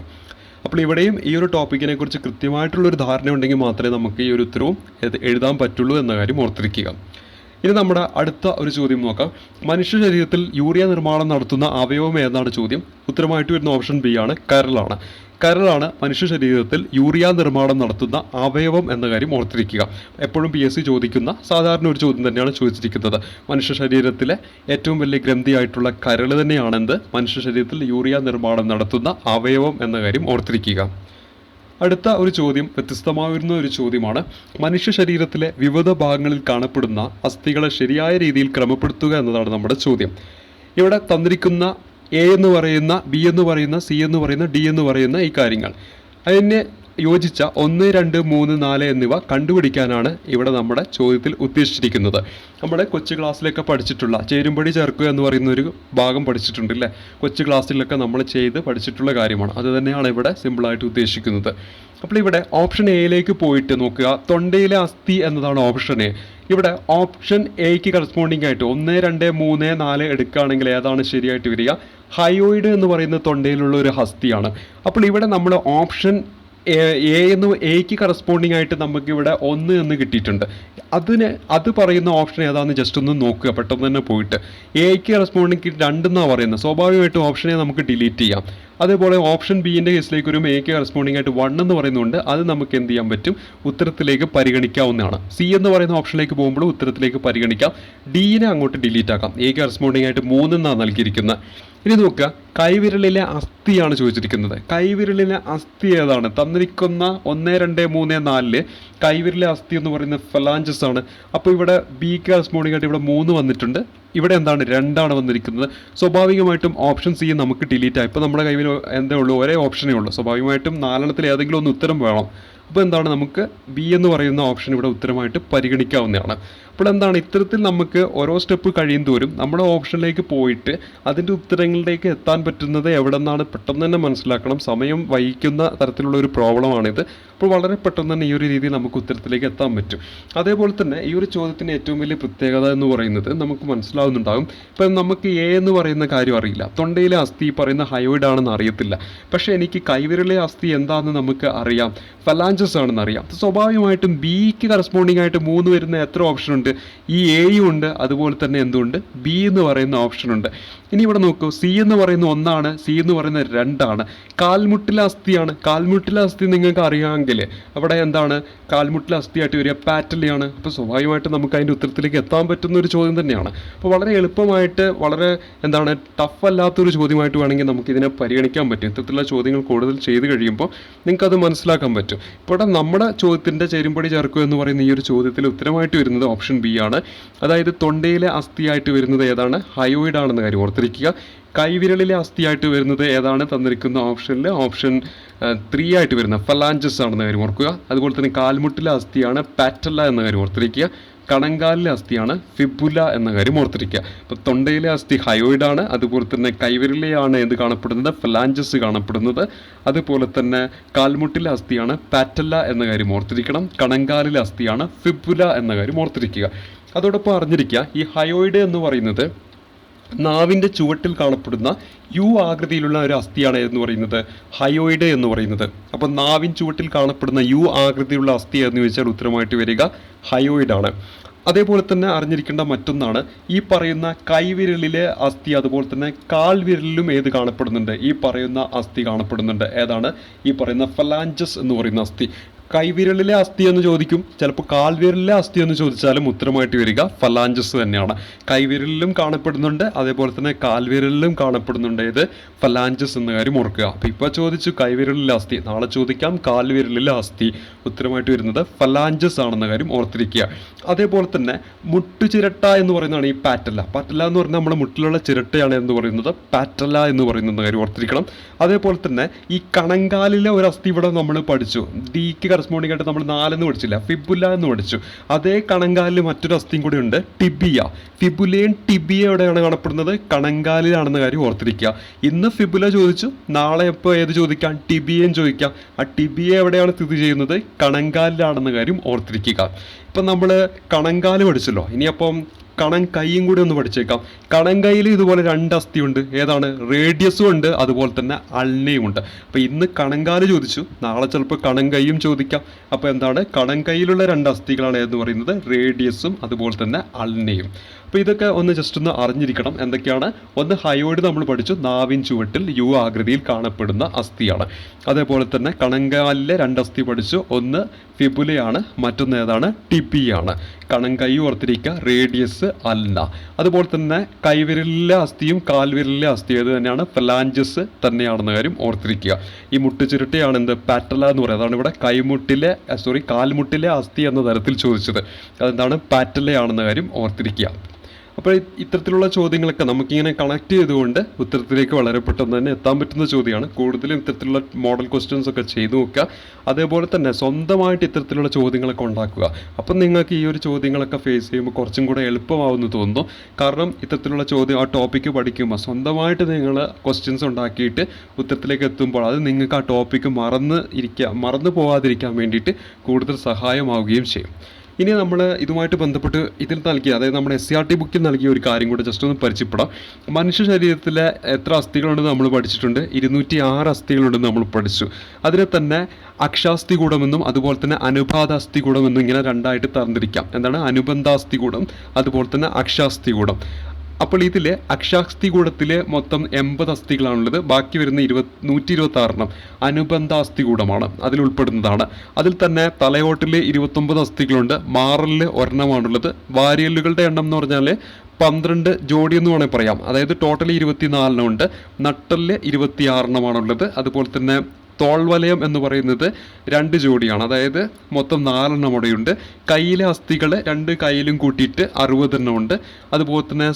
അപ്പോൾ ഇവിടെയും ഈ ഒരു ടോപ്പിക്കിനെ കുറിച്ച് കൃത്യമായിട്ടുള്ളൊരു ധാരണ ഉണ്ടെങ്കിൽ മാത്രമേ നമുക്ക് ഈ ഒരു ഉത്തരവും എഴുതാൻ പറ്റുള്ളൂ എന്ന കാര്യം ഓർത്തിരിക്കുക. ഇനി നമ്മുടെ അടുത്ത ഒരു ചോദ്യം നോക്കാം. മനുഷ്യ ശരീരത്തിൽ യൂറിയ നിർമ്മാണം നടത്തുന്ന അവയവം ഏതാണ് ചോദ്യം. ഉത്തരമായിട്ട് വരുന്ന ഓപ്ഷൻ ബി ആണ്, കരളാണ്. കരളാണ് മനുഷ്യ ശരീരത്തിൽ യൂറിയ നിർമ്മാണം നടത്തുന്ന അവയവം എന്ന കാര്യം ഓർത്തിരിക്കുക. എപ്പോഴും PSC ചോദിക്കുന്ന സാധാരണ ഒരു ചോദ്യം തന്നെയാണ് ചോദിച്ചിരിക്കുന്നത്. മനുഷ്യ ശരീരത്തിലെ ഏറ്റവും വലിയ ഗ്രന്ഥിയായിട്ടുള്ള കരൾ തന്നെയാണെന്ത്, മനുഷ്യ ശരീരത്തിൽ യൂറിയ നിർമ്മാണം നടത്തുന്ന അവയവം എന്ന കാര്യം ഓർത്തിരിക്കുക. അടുത്ത ഒരു ചോദ്യം വ്യത്യസ്തമായിരുന്ന ഒരു ചോദ്യമാണ്. മനുഷ്യ ശരീരത്തിലെ വിവിധ ഭാഗങ്ങളിൽ കാണപ്പെടുന്ന അസ്ഥികളെ ശരിയായ രീതിയിൽ ക്രമപ്പെടുത്തുക എന്നതാണ് നമ്മുടെ ചോദ്യം. ഇവിടെ തന്നിരിക്കുന്ന എ എന്ന് പറയുന്ന, ബി എന്ന് പറയുന്ന, സി എന്ന് പറയുന്ന, ഡി എന്ന് പറയുന്ന ഈ കാര്യങ്ങൾ അതിനെ യോജിച്ച 1, 2, 3, 4 എന്നിവ കണ്ടുപിടിക്കാനാണ് ഇവിടെ നമ്മുടെ ചോദ്യത്തിൽ ഉദ്ദേശിച്ചിരിക്കുന്നത്. നമ്മുടെ കൊച്ചു ക്ലാസ്സിലൊക്കെ പഠിച്ചിട്ടുള്ള ചേരുംപടി ചേർക്കുക എന്ന് പറയുന്ന ഒരു ഭാഗം പഠിച്ചിട്ടുണ്ട് അല്ലേ. കൊച്ചു ക്ലാസ്സിലൊക്കെ നമ്മൾ ചെയ്ത് പഠിച്ചിട്ടുള്ള കാര്യമാണ്. അത് തന്നെയാണ് ഇവിടെ സിമ്പിളായിട്ട് ഉദ്ദേശിക്കുന്നത്. അപ്പോൾ ഇവിടെ ഓപ്ഷൻ എയിലേക്ക് പോയിട്ട് നോക്കുക. തൊണ്ടയിലെ അസ്ഥി എന്നതാണ് ഓപ്ഷൻ എ. ഇവിടെ ഓപ്ഷൻ എക്ക് കറസ്പോണ്ടിങ് ആയിട്ട് 1, 2, 3, 4 എടുക്കുകയാണെങ്കിൽ ഏതാണ് ശരിയായിട്ട് വരിക, ഹയോയിഡ് എന്ന് പറയുന്ന തൊണ്ടയിലുള്ള ഒരു അസ്ഥിയാണ്. അപ്പോൾ ഇവിടെ നമ്മൾ ഓപ്ഷൻ എക്ക് കറസ്പോണ്ടിങ് ആയിട്ട് നമുക്കിവിടെ 1 എന്ന് കിട്ടിയിട്ടുണ്ട്. അത് പറയുന്ന ഓപ്ഷൻ ഏതാണെന്ന് ജസ്റ്റ് ഒന്ന് നോക്കുക പെട്ടെന്ന് തന്നെ പോയിട്ട്. എക്ക് കറസ്പോണ്ടിങ് 2 എന്നാണ് പറയുന്നത്. സ്വാഭാവികമായിട്ടും ഓപ്ഷനെ നമുക്ക് ഡിലീറ്റ് ചെയ്യാം. അതേപോലെ ഓപ്ഷൻ ബിൻ്റെ കേസിലേക്ക് ഒരു എക്ക് കറസ്പോണ്ടിങ് ആയിട്ട് 1 എന്ന് പറയുന്നുണ്ട്. അത് നമുക്ക് എന്ത് ചെയ്യാൻ പറ്റും, ഉത്തരത്തിലേക്ക് പരിഗണിക്കാവുന്നതാണ്. സി എന്ന് പറയുന്ന ഓപ്ഷനിലേക്ക് പോകുമ്പോൾ ഉത്തരത്തിലേക്ക് പരിഗണിക്കാം. ഡീനെ അങ്ങോട്ട് ഡിലീറ്റ് ആക്കാം. എക്ക് കറസ്പോണ്ടിങ് ആയിട്ട് 3 എന്നാണ് നൽകിയിരിക്കുന്നത്. ഇനി നോക്കുക, കൈവിരലിലെ അസ്ഥിയാണ് ചോദിച്ചിരിക്കുന്നത്. കൈവിരലിലെ അസ്ഥി ഏതാണ്? തന്നിരിക്കുന്ന 1, 2, 3, 4 കൈവിരലിലെ അസ്ഥി എന്ന് പറയുന്നത് ഫലാഞ്ചസ് ആണ്. അപ്പോൾ ഇവിടെ ബിക്ക് കറസ്പോണ്ടിങ് ആയിട്ട് ഇവിടെ 3 വന്നിട്ടുണ്ട്, ഇവിടെ എന്താണ് 2 വന്നിരിക്കുന്നത്. സ്വാഭാവികമായിട്ടും ഓപ്ഷൻ സി നമുക്ക് ഡിലീറ്റ് ആയി. ഇപ്പോൾ നമ്മുടെ കൈവിൽ എന്തേ ഉള്ളൂ, ഒരേ ഓപ്ഷനേ ഉള്ളൂ. സ്വാഭാവികമായിട്ടും 4 ഏതെങ്കിലും ഒന്ന് ഉത്തരം വേണം. അപ്പോൾ എന്താണ്, നമുക്ക് ബി എന്ന് പറയുന്ന ഓപ്ഷൻ ഇവിടെ ഉത്തരമായിട്ട് പരിഗണിക്കാവുന്നതാണ്. അപ്പോൾ എന്താണ്, ഇത്തരത്തിൽ നമുക്ക് ഓരോ സ്റ്റെപ്പ് കഴിയും തോറും നമ്മുടെ ഓപ്ഷനിലേക്ക് പോയിട്ട് അതിൻ്റെ ഉത്തരങ്ങളിലേക്ക് എത്താൻ പറ്റുന്നത് എവിടെ നിന്നാണ് പെട്ടെന്ന് തന്നെ മനസ്സിലാക്കണം. സമയം വഹിക്കുന്ന തരത്തിലുള്ള ഒരു പ്രോബ്ലമാണിത്. അപ്പോൾ വളരെ പെട്ടെന്ന് തന്നെ ഈ ഒരു രീതിയിൽ നമുക്ക് ഉത്തരത്തിലേക്ക് എത്താൻ പറ്റും. അതേപോലെ തന്നെ ഈ ഒരു ചോദ്യത്തിന് ഏറ്റവും വലിയ പ്രത്യേകത എന്ന് പറയുന്നത് നമുക്ക് മനസ്സിലാവുന്നുണ്ടാകും. ഇപ്പം നമുക്ക് എ എന്ന് പറയുന്ന കാര്യം അറിയില്ല, തൊണ്ടയിലെ അസ്ഥി പറയുന്ന ഹയോയിഡ് ആണെന്ന് അറിയത്തില്ല. പക്ഷേ എനിക്ക് കൈവിരലിലെ അസ്ഥി എന്താണെന്ന് നമുക്ക് അറിയാം, ഫലാഞ്ചസ് ആണെന്ന് അറിയാം. സ്വാഭാവികമായിട്ടും ബിക്ക് കറസ്പോണ്ടിങ് ആയിട്ട് 3 വരുന്ന എത്ര ഓപ്ഷൻ ഉണ്ട്? ഈ എയും ഉണ്ട്, അതുപോലെ തന്നെ എന്തുണ്ട്, ബി എന്ന് പറയുന്ന ഓപ്ഷൻ ഉണ്ട്. ഇനി ഇവിടെ നോക്കൂ, സി എന്ന് പറയുന്ന 1, സി എന്ന് പറയുന്നത് 2. കാൽമുട്ടിലെ അസ്ഥിയാണ്. കാൽമുട്ടിലെ അസ്ഥി നിങ്ങൾക്ക് അറിയാമെങ്കിൽ അവിടെ എന്താണ് കാൽമുട്ടിലെ അസ്ഥിയായിട്ട് വരിക, പാറ്റലയാണ്. അപ്പോൾ സ്വാഭാവികമായിട്ടും നമുക്ക് അതിൻ്റെ ഉത്തരത്തിലേക്ക് എത്താൻ പറ്റുന്ന ഒരു ചോദ്യം തന്നെയാണ്. അപ്പോൾ വളരെ എളുപ്പമായിട്ട്, വളരെ എന്താണ് ടഫ് അല്ലാത്തൊരു ചോദ്യമായിട്ട് വേണമെങ്കിൽ നമുക്കിതിനെ പരിഗണിക്കാൻ പറ്റും. ഇത്തരത്തിലുള്ള ചോദ്യങ്ങൾ കൂടുതൽ ചെയ്ത് കഴിയുമ്പോൾ നിങ്ങൾക്കത് മനസ്സിലാക്കാൻ പറ്റും. ഇവിടെ നമ്മുടെ ചോദ്യത്തിൻ്റെ ചേരുംപടി ചേർക്കുക എന്ന് പറയുന്ന ഈ ഒരു ചോദ്യത്തിൽ ഉത്തരമായിട്ട് വരുന്നത് ഓപ്ഷൻ ബി ആണ്. അതായത് തൊണ്ടയിലെ അസ്ഥിയായിട്ട് വരുന്നത് ഏതാണ്? ഹയോയിഡ് ആണെന്ന കാര്യം ഓർത്തിരിക്കുക. കൈവിരലിലെ അസ്ഥിയായിട്ട് വരുന്നത് ഏതാണ്? തന്നിരിക്കുന്ന ഓപ്ഷനിൽ ഓപ്ഷൻ 3 ആയിട്ട് വരുന്ന ഫലാഞ്ചസ് ആണെന്ന കാര്യം ഓർക്കുക. അതുപോലെ തന്നെ കാൽമുട്ടിലെ അസ്ഥിയാണ് പാറ്റല്ല എന്ന കാര്യം ഓർത്തിരിക്കുക. കണങ്കാലിലെ അസ്ഥിയാണ് ഫിബുല എന്ന കാര്യം ഓർത്തിരിക്കുക. അപ്പോൾ തൊണ്ടയിലെ അസ്ഥി ഹയോയിഡ് ആണ്. അതുപോലെ തന്നെ കൈവിരലിലെയാണ് എന്ത് കാണപ്പെടുന്നത്? ഫലാഞ്ചസ് കാണപ്പെടുന്നത്. അതുപോലെ തന്നെ കാൽമുട്ടിലെ അസ്ഥിയാണ് പാറ്റല്ല എന്ന കാര്യം ഓർത്തിരിക്കണം. കണങ്കാലിലെ അസ്ഥിയാണ് ഫിബുല എന്ന കാര്യം ഓർത്തിരിക്കുക. അതോടൊപ്പം അറിഞ്ഞിരിക്കുക, ഈ ഹയോയിഡ് എന്ന് പറയുന്നത് നാവിൻ്റെ ചുവട്ടിൽ കാണപ്പെടുന്ന യു ആകൃതിയിലുള്ള ഒരു അസ്ഥിയാണ് എന്ന് പറയുന്നത് ഹയോയിഡ് എന്ന് പറയുന്നത്. അപ്പോൾ നാവിൻ ചുവട്ടിൽ കാണപ്പെടുന്ന യു ആകൃതിയിലുള്ള അസ്ഥി എന്ന് ചോദിച്ചാൽ ഉത്തരമായിട്ട് വരിക ഹയോയിഡ് ആണ്. അതേപോലെ തന്നെ അറിഞ്ഞിരിക്കേണ്ട മറ്റൊന്നാണ്, ഈ പറയുന്ന കൈവിരലിലെ അസ്ഥി അതുപോലെ തന്നെ കാൽവിരലിലും ഏത് കാണപ്പെടുന്നുണ്ട്? ഈ പറയുന്ന അസ്ഥി കാണപ്പെടുന്നുണ്ട്. ഏതാണ്? ഈ പറയുന്ന ഫലാഞ്ചസ് എന്ന് പറയുന്ന അസ്ഥി. കൈവിരലിലെ അസ്ഥി എന്ന് ചോദിക്കും, ചിലപ്പോൾ കാൽവിരലിലെ അസ്ഥി എന്ന് ചോദിച്ചാലും ഉത്തരമായിട്ട് വരിക ഫലാഞ്ചസ് തന്നെയാണ്. കൈവിരലിലും കാണപ്പെടുന്നുണ്ട്, അതേപോലെ തന്നെ കാൽവിരലിലും കാണപ്പെടുന്നുണ്ട് ഏത്? ഫലാഞ്ചസ് എന്ന കാര്യം ഓർക്കുക. അപ്പോൾ ഇപ്പോൾ ചോദിച്ചു കൈവിരലിലെ അസ്ഥി, നാളെ ചോദിക്കാം കാൽവിരലിലെ അസ്ഥി. ഉത്തരമായിട്ട് വരുന്നത് ഫലാഞ്ചസ് ആണെന്ന കാര്യം ഓർത്തിരിക്കുക. അതേപോലെ തന്നെ മുട്ടുചിരട്ട എന്ന് പറയുന്നതാണ് ഈ പാറ്റല്ല. പാറ്റല്ല എന്ന് പറഞ്ഞാൽ നമ്മുടെ മുട്ടിലുള്ള ചിരട്ടയാണ് എന്ന് പറയുന്നത് പാറ്റല്ല എന്ന് പറയുന്ന കാര്യം ഓർത്തിരിക്കണം. അതേപോലെ തന്നെ ഈ കണങ്കാലിലെ ഒരു അസ്ഥി ഇവിടെ നമ്മൾ പഠിച്ചു, ഡിക്ക് കറസ്പോണ്ടിങ് ആയിട്ട് നമ്മൾ 4 എന്ന് പഠിച്ചില്ല, ഫിബുല എന്ന് പഠിച്ചു. അതേ കണങ്കാലിൽ മറ്റൊരു അസ്ഥിയും കൂടി ഉണ്ട്, ടിബിയ. ഫിബുലയും ടിബിയ എവിടെയാണ് കാണപ്പെടുന്നത്? കണങ്കാലിലാണെന്ന കാര്യം ഓർത്തിരിക്കുക. ഇന്ന് ഫിബുല ചോദിച്ചു, നാളെ ഇപ്പോൾ ഏത് ചോദിക്കാം? ടിബിയയും ചോദിക്കാം. ആ ടിബിയ എവിടെയാണ് സ്ഥിതി ചെയ്യുന്നത്? കണങ്കാലിലാണെന്ന കാര്യം ഓർത്തിരിക്കുക. ഇപ്പം നമ്മൾ കണങ്കാല് പഠിച്ചല്ലോ, ഇനിയപ്പം കണങ്കൈയും കൂടി ഒന്ന് പഠിച്ചേക്കാം. കണങ്കൈയിൽ ഇതുപോലെ 2 അസ്ഥിയുണ്ട്. ഏതാണ്? റേഡിയസും ഉണ്ട്, അതുപോലെ തന്നെ അൾനയും ഉണ്ട്. അപ്പോൾ ഇന്ന് കണങ്കാല് ചോദിച്ചു, നാളെ ചിലപ്പോൾ കണങ്കൈയും ചോദിക്കാം. അപ്പോൾ എന്താണ്? കണങ്കൈയിലുള്ള 2 അസ്ഥികളാണ് എന്ന് പറയുന്നത് റേഡിയസും അതുപോലെ തന്നെ അൾനയും. അപ്പോൾ ഇതൊക്കെ ഒന്ന് ജസ്റ്റ് ഒന്ന് അറിഞ്ഞിരിക്കണം. എന്തൊക്കെയാണ്? ഒന്ന് ഹയോയിഡ് നമ്മൾ പഠിച്ചു, നാവിൻ ചുവട്ടിൽ യു ആകൃതിയിൽ കാണപ്പെടുന്ന അസ്ഥിയാണ്. അതേപോലെ തന്നെ കണങ്കാലിലെ 2 അസ്ഥി പഠിച്ചു, ഒന്ന് ഫിബുലയാണ്, മറ്റൊന്ന് ഏതാണ്? ടിബിയാണ്. കണങ്കൈ ഓർത്തിരിക്കുക, റേഡിയസ് അല്ല. അതുപോലെ തന്നെ കൈവിരലിലെ അസ്ഥിയും കാൽവിരലിലെ അസ്ഥി ഏത് തന്നെയാണ്? ഫലാഞ്ചസ് തന്നെയാണെന്ന കാര്യം ഓർത്തിരിക്കുക. ഈ മുട്ടുചിരട്ടയാണ് എന്ത്? പാറ്റല എന്ന് പറയുന്നത്. അതാണ് ഇവിടെ കാൽമുട്ടിലെ അസ്ഥി എന്ന തരത്തിൽ ചോദിച്ചത്. അതെന്താണ്? പാറ്റലയാണെന്ന കാര്യം ഓർത്തിരിക്കുക. അപ്പോൾ ഇത്തരത്തിലുള്ള ചോദ്യങ്ങളൊക്കെ നമുക്കിങ്ങനെ കണക്ട് ചെയ്തുകൊണ്ട് ഉത്തരത്തിലേക്ക് വളരെ പെട്ടെന്ന് തന്നെ എത്താൻ പറ്റുന്ന ചോദ്യമാണ്. കൂടുതലും ഇത്തരത്തിലുള്ള മോഡൽ ക്വസ്റ്റ്യൻസ് ഒക്കെ ചെയ്തു നോക്കുക. അതേപോലെ തന്നെ സ്വന്തമായിട്ട് ഇത്തരത്തിലുള്ള ചോദ്യങ്ങളൊക്കെ ഉണ്ടാക്കുക. അപ്പം നിങ്ങൾക്ക് ഈ ഒരു ചോദ്യങ്ങളൊക്കെ ഫേസ് ചെയ്യുമ്പോൾ കുറച്ചും കൂടെ എളുപ്പമാവുമെന്ന് തോന്നുന്നു. കാരണം ഇത്തരത്തിലുള്ള ചോദ്യം ആ ടോപ്പിക്ക് പഠിക്കുമ്പോൾ സ്വന്തമായിട്ട് നിങ്ങൾ ക്വസ്റ്റ്യൻസ് ഉണ്ടാക്കിയിട്ട് ഉത്തരത്തിലേക്ക് എത്തുമ്പോൾ അത് നിങ്ങൾക്ക് ആ ടോപ്പിക്ക് മറന്നു പോകാതിരിക്കാൻ വേണ്ടിയിട്ട് കൂടുതൽ സഹായമാവുകയും ചെയ്യും. ഇനി നമ്മൾ ഇതുമായിട്ട് ബന്ധപ്പെട്ട് ഇതിൽ നൽകിയ, അതായത് നമ്മുടെ SCERT ബുക്കിൽ നൽകിയ ഒരു കാര്യം കൂടെ ജസ്റ്റ് ഒന്ന് പരിചയപ്പെടാം. മനുഷ്യ ശരീരത്തിലെ എത്ര അസ്ഥികളുണ്ടെന്ന് നമ്മൾ പഠിച്ചിട്ടുണ്ട്? 206 അസ്ഥികളുണ്ടെന്ന് നമ്മൾ പഠിച്ചു. അതിനെ തന്നെ അക്ഷാസ്ഥികൂടമെന്നും അതുപോലെ തന്നെ അനുപാതാസ്ഥികൂടമെന്നും ഇങ്ങനെ 2ആയിട്ട് തരംതിരിക്കാം. എന്താണ്? അനുബന്ധാസ്ഥികൂടം അതുപോലെ തന്നെ അക്ഷാസ്ഥികൂടം. അപ്പോൾ ഇതിൽ അക്ഷാസ്ഥികൂടത്തിൽ മൊത്തം 80 അസ്ഥികളാണുള്ളത്. ബാക്കി വരുന്ന 126 അനുബന്ധ അസ്ഥികൂടമാണ്, അതിൽ ഉൾപ്പെടുന്നതാണ്. അതിൽ തന്നെ തലയോട്ടിൽ 29 അസ്ഥികളുണ്ട്, മാറലിൽ ഒരെണ്ണമാണുള്ളത്. വാരിയല്ലുകളുടെ എണ്ണം എന്ന് പറഞ്ഞാൽ 12 ജോഡി എന്ന് വേണമെങ്കിൽ പറയാം. അതായത് ടോട്ടൽ 24 ഉണ്ട്. നട്ടലിൽ 26 അതുപോലെ തന്നെ തോൾവലയം എന്ന് പറയുന്നത് 2 ജോഡിയാണ്, അതായത് മൊത്തം 4 അവിടെയുണ്ട്. കയ്യിലെ അസ്ഥികൾ 2 കയ്യിലും കൂട്ടിയിട്ട് 60 ഉണ്ട്. അതുപോലെ തന്നെ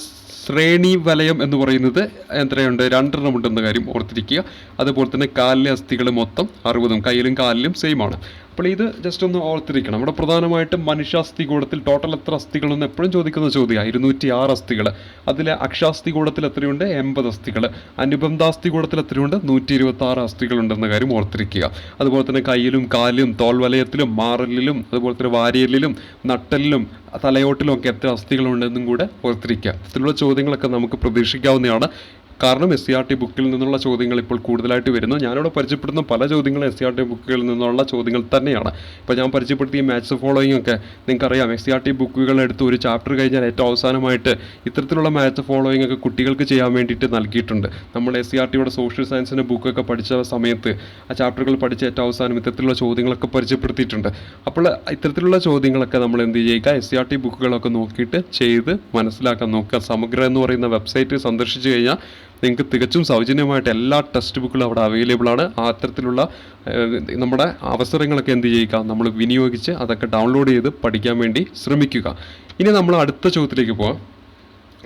ശ്രേണി വലയം എന്ന് പറയുന്നത് എത്രയുണ്ട്, 2 ഉണ്ടെന്ന കാര്യം ഓർത്തിരിക്കുക. അതുപോലെ തന്നെ കാലിലെ അസ്ഥികൾ മൊത്തം 60, കയ്യിലും കാലിലും സെയിം ആണ്. അപ്പോൾ ഇത് ജസ്റ്റ് ഒന്ന് ഓർത്തിരിക്കണം. ഇവിടെ പ്രധാനമായിട്ടും മനുഷ്യാസ്ഥികൂടത്തിൽ ടോട്ടൽ എത്ര അസ്ഥികളെന്ന് എപ്പോഴും ചോദിക്കുന്ന ചോദ്യമാണ്. 206 അസ്ഥികൾ. അതിൽ അക്ഷാസ്ഥികൂടത്തിൽ എത്രയുണ്ട്, 80 അസ്ഥികൾ. അനുബന്ധാസ്ഥികൂടത്തിൽ എത്രയുണ്ട്, 126 അസ്ഥികളുണ്ടെന്ന കാര്യം ഓർത്തിരിക്കുക. അതുപോലെ തന്നെ കയ്യിലും കാലിലും തോൾവലയത്തിലും മാറലിലും അതുപോലെ തന്നെ വാരിയലിലും നട്ടലിലും തലയോട്ടിലും ഒക്കെ എത്ര അസ്ഥികളുണ്ടെന്നും കൂടെ ഓർത്തിരിക്കുക. ഇതിലുള്ള ചോദ്യങ്ങളൊക്കെ നമുക്ക് പ്രതീക്ഷിക്കാവുന്നതാണ്. കാരണം SCERT ബുക്കിൽ നിന്നുള്ള ചോദ്യങ്ങൾ ഇപ്പോൾ കൂടുതലായിട്ട് വരുന്നു. ഞാനിവിടെ പരിചയപ്പെടുന്ന പല ചോദ്യങ്ങളും SCERT ബുക്കുകളിൽ നിന്നുള്ള ചോദ്യങ്ങൾ തന്നെയാണ്. ഇപ്പോൾ ഞാൻ പരിചയപ്പെടുത്തിയ മാത്സ് ഫോളോയിങ് ഒക്കെ നിങ്ങൾക്കറിയാം, SCERT ബുക്കുകൾ എടുത്ത് ഒരു ചാപ്റ്റർ കഴിഞ്ഞാൽ ഏറ്റവും അവസാനമായിട്ട് ഇത്തരത്തിലുള്ള മാത്സ് ഫോളോയിങ് ഒക്കെ കുട്ടികൾക്ക് ചെയ്യാൻ വേണ്ടിയിട്ട് നൽകിയിട്ടുണ്ട്. നമ്മൾ SCERTയുടെ സോഷ്യൽ സയൻസിൻ്റെ ബുക്കൊക്കെ പഠിച്ച സമയത്ത് ആ ചാപ്റ്ററുകൾ പഠിച്ച ഏറ്റവും അവസാനം ഇത്തരത്തിലുള്ള ചോദ്യങ്ങളൊക്കെ പരിചയപ്പെടുത്തിയിട്ടുണ്ട്. അപ്പോൾ ഇത്തരത്തിലുള്ള ചോദ്യങ്ങളൊക്കെ നമ്മൾ എന്ത് ചെയ്യുക, SCERT ബുക്കുകളൊക്കെ നോക്കിയിട്ട് ചെയ്ത് മനസ്സിലാക്കാൻ നോക്കുക. സമഗ്ര എന്ന് പറയുന്ന വെബ്സൈറ്റ് സന്ദർശിച്ച് കഴിഞ്ഞാൽ നിങ്ങൾക്ക് തികച്ചും സൗജന്യമായിട്ട് എല്ലാ ടെക്സ്റ്റ് ബുക്കുകളും അവിടെ അവൈലബിൾ ആണ്. ആ അത്തരത്തിലുള്ള നമ്മുടെ അവസരങ്ങളൊക്കെ എന്ത് ചെയ്യുക, നമ്മൾ വിനിയോഗിച്ച് അതൊക്കെ ഡൗൺലോഡ് ചെയ്ത് പഠിക്കാൻ വേണ്ടി ശ്രമിക്കുക. ഇനി നമ്മൾ അടുത്ത ചോദ്യത്തിലേക്ക് പോകാം.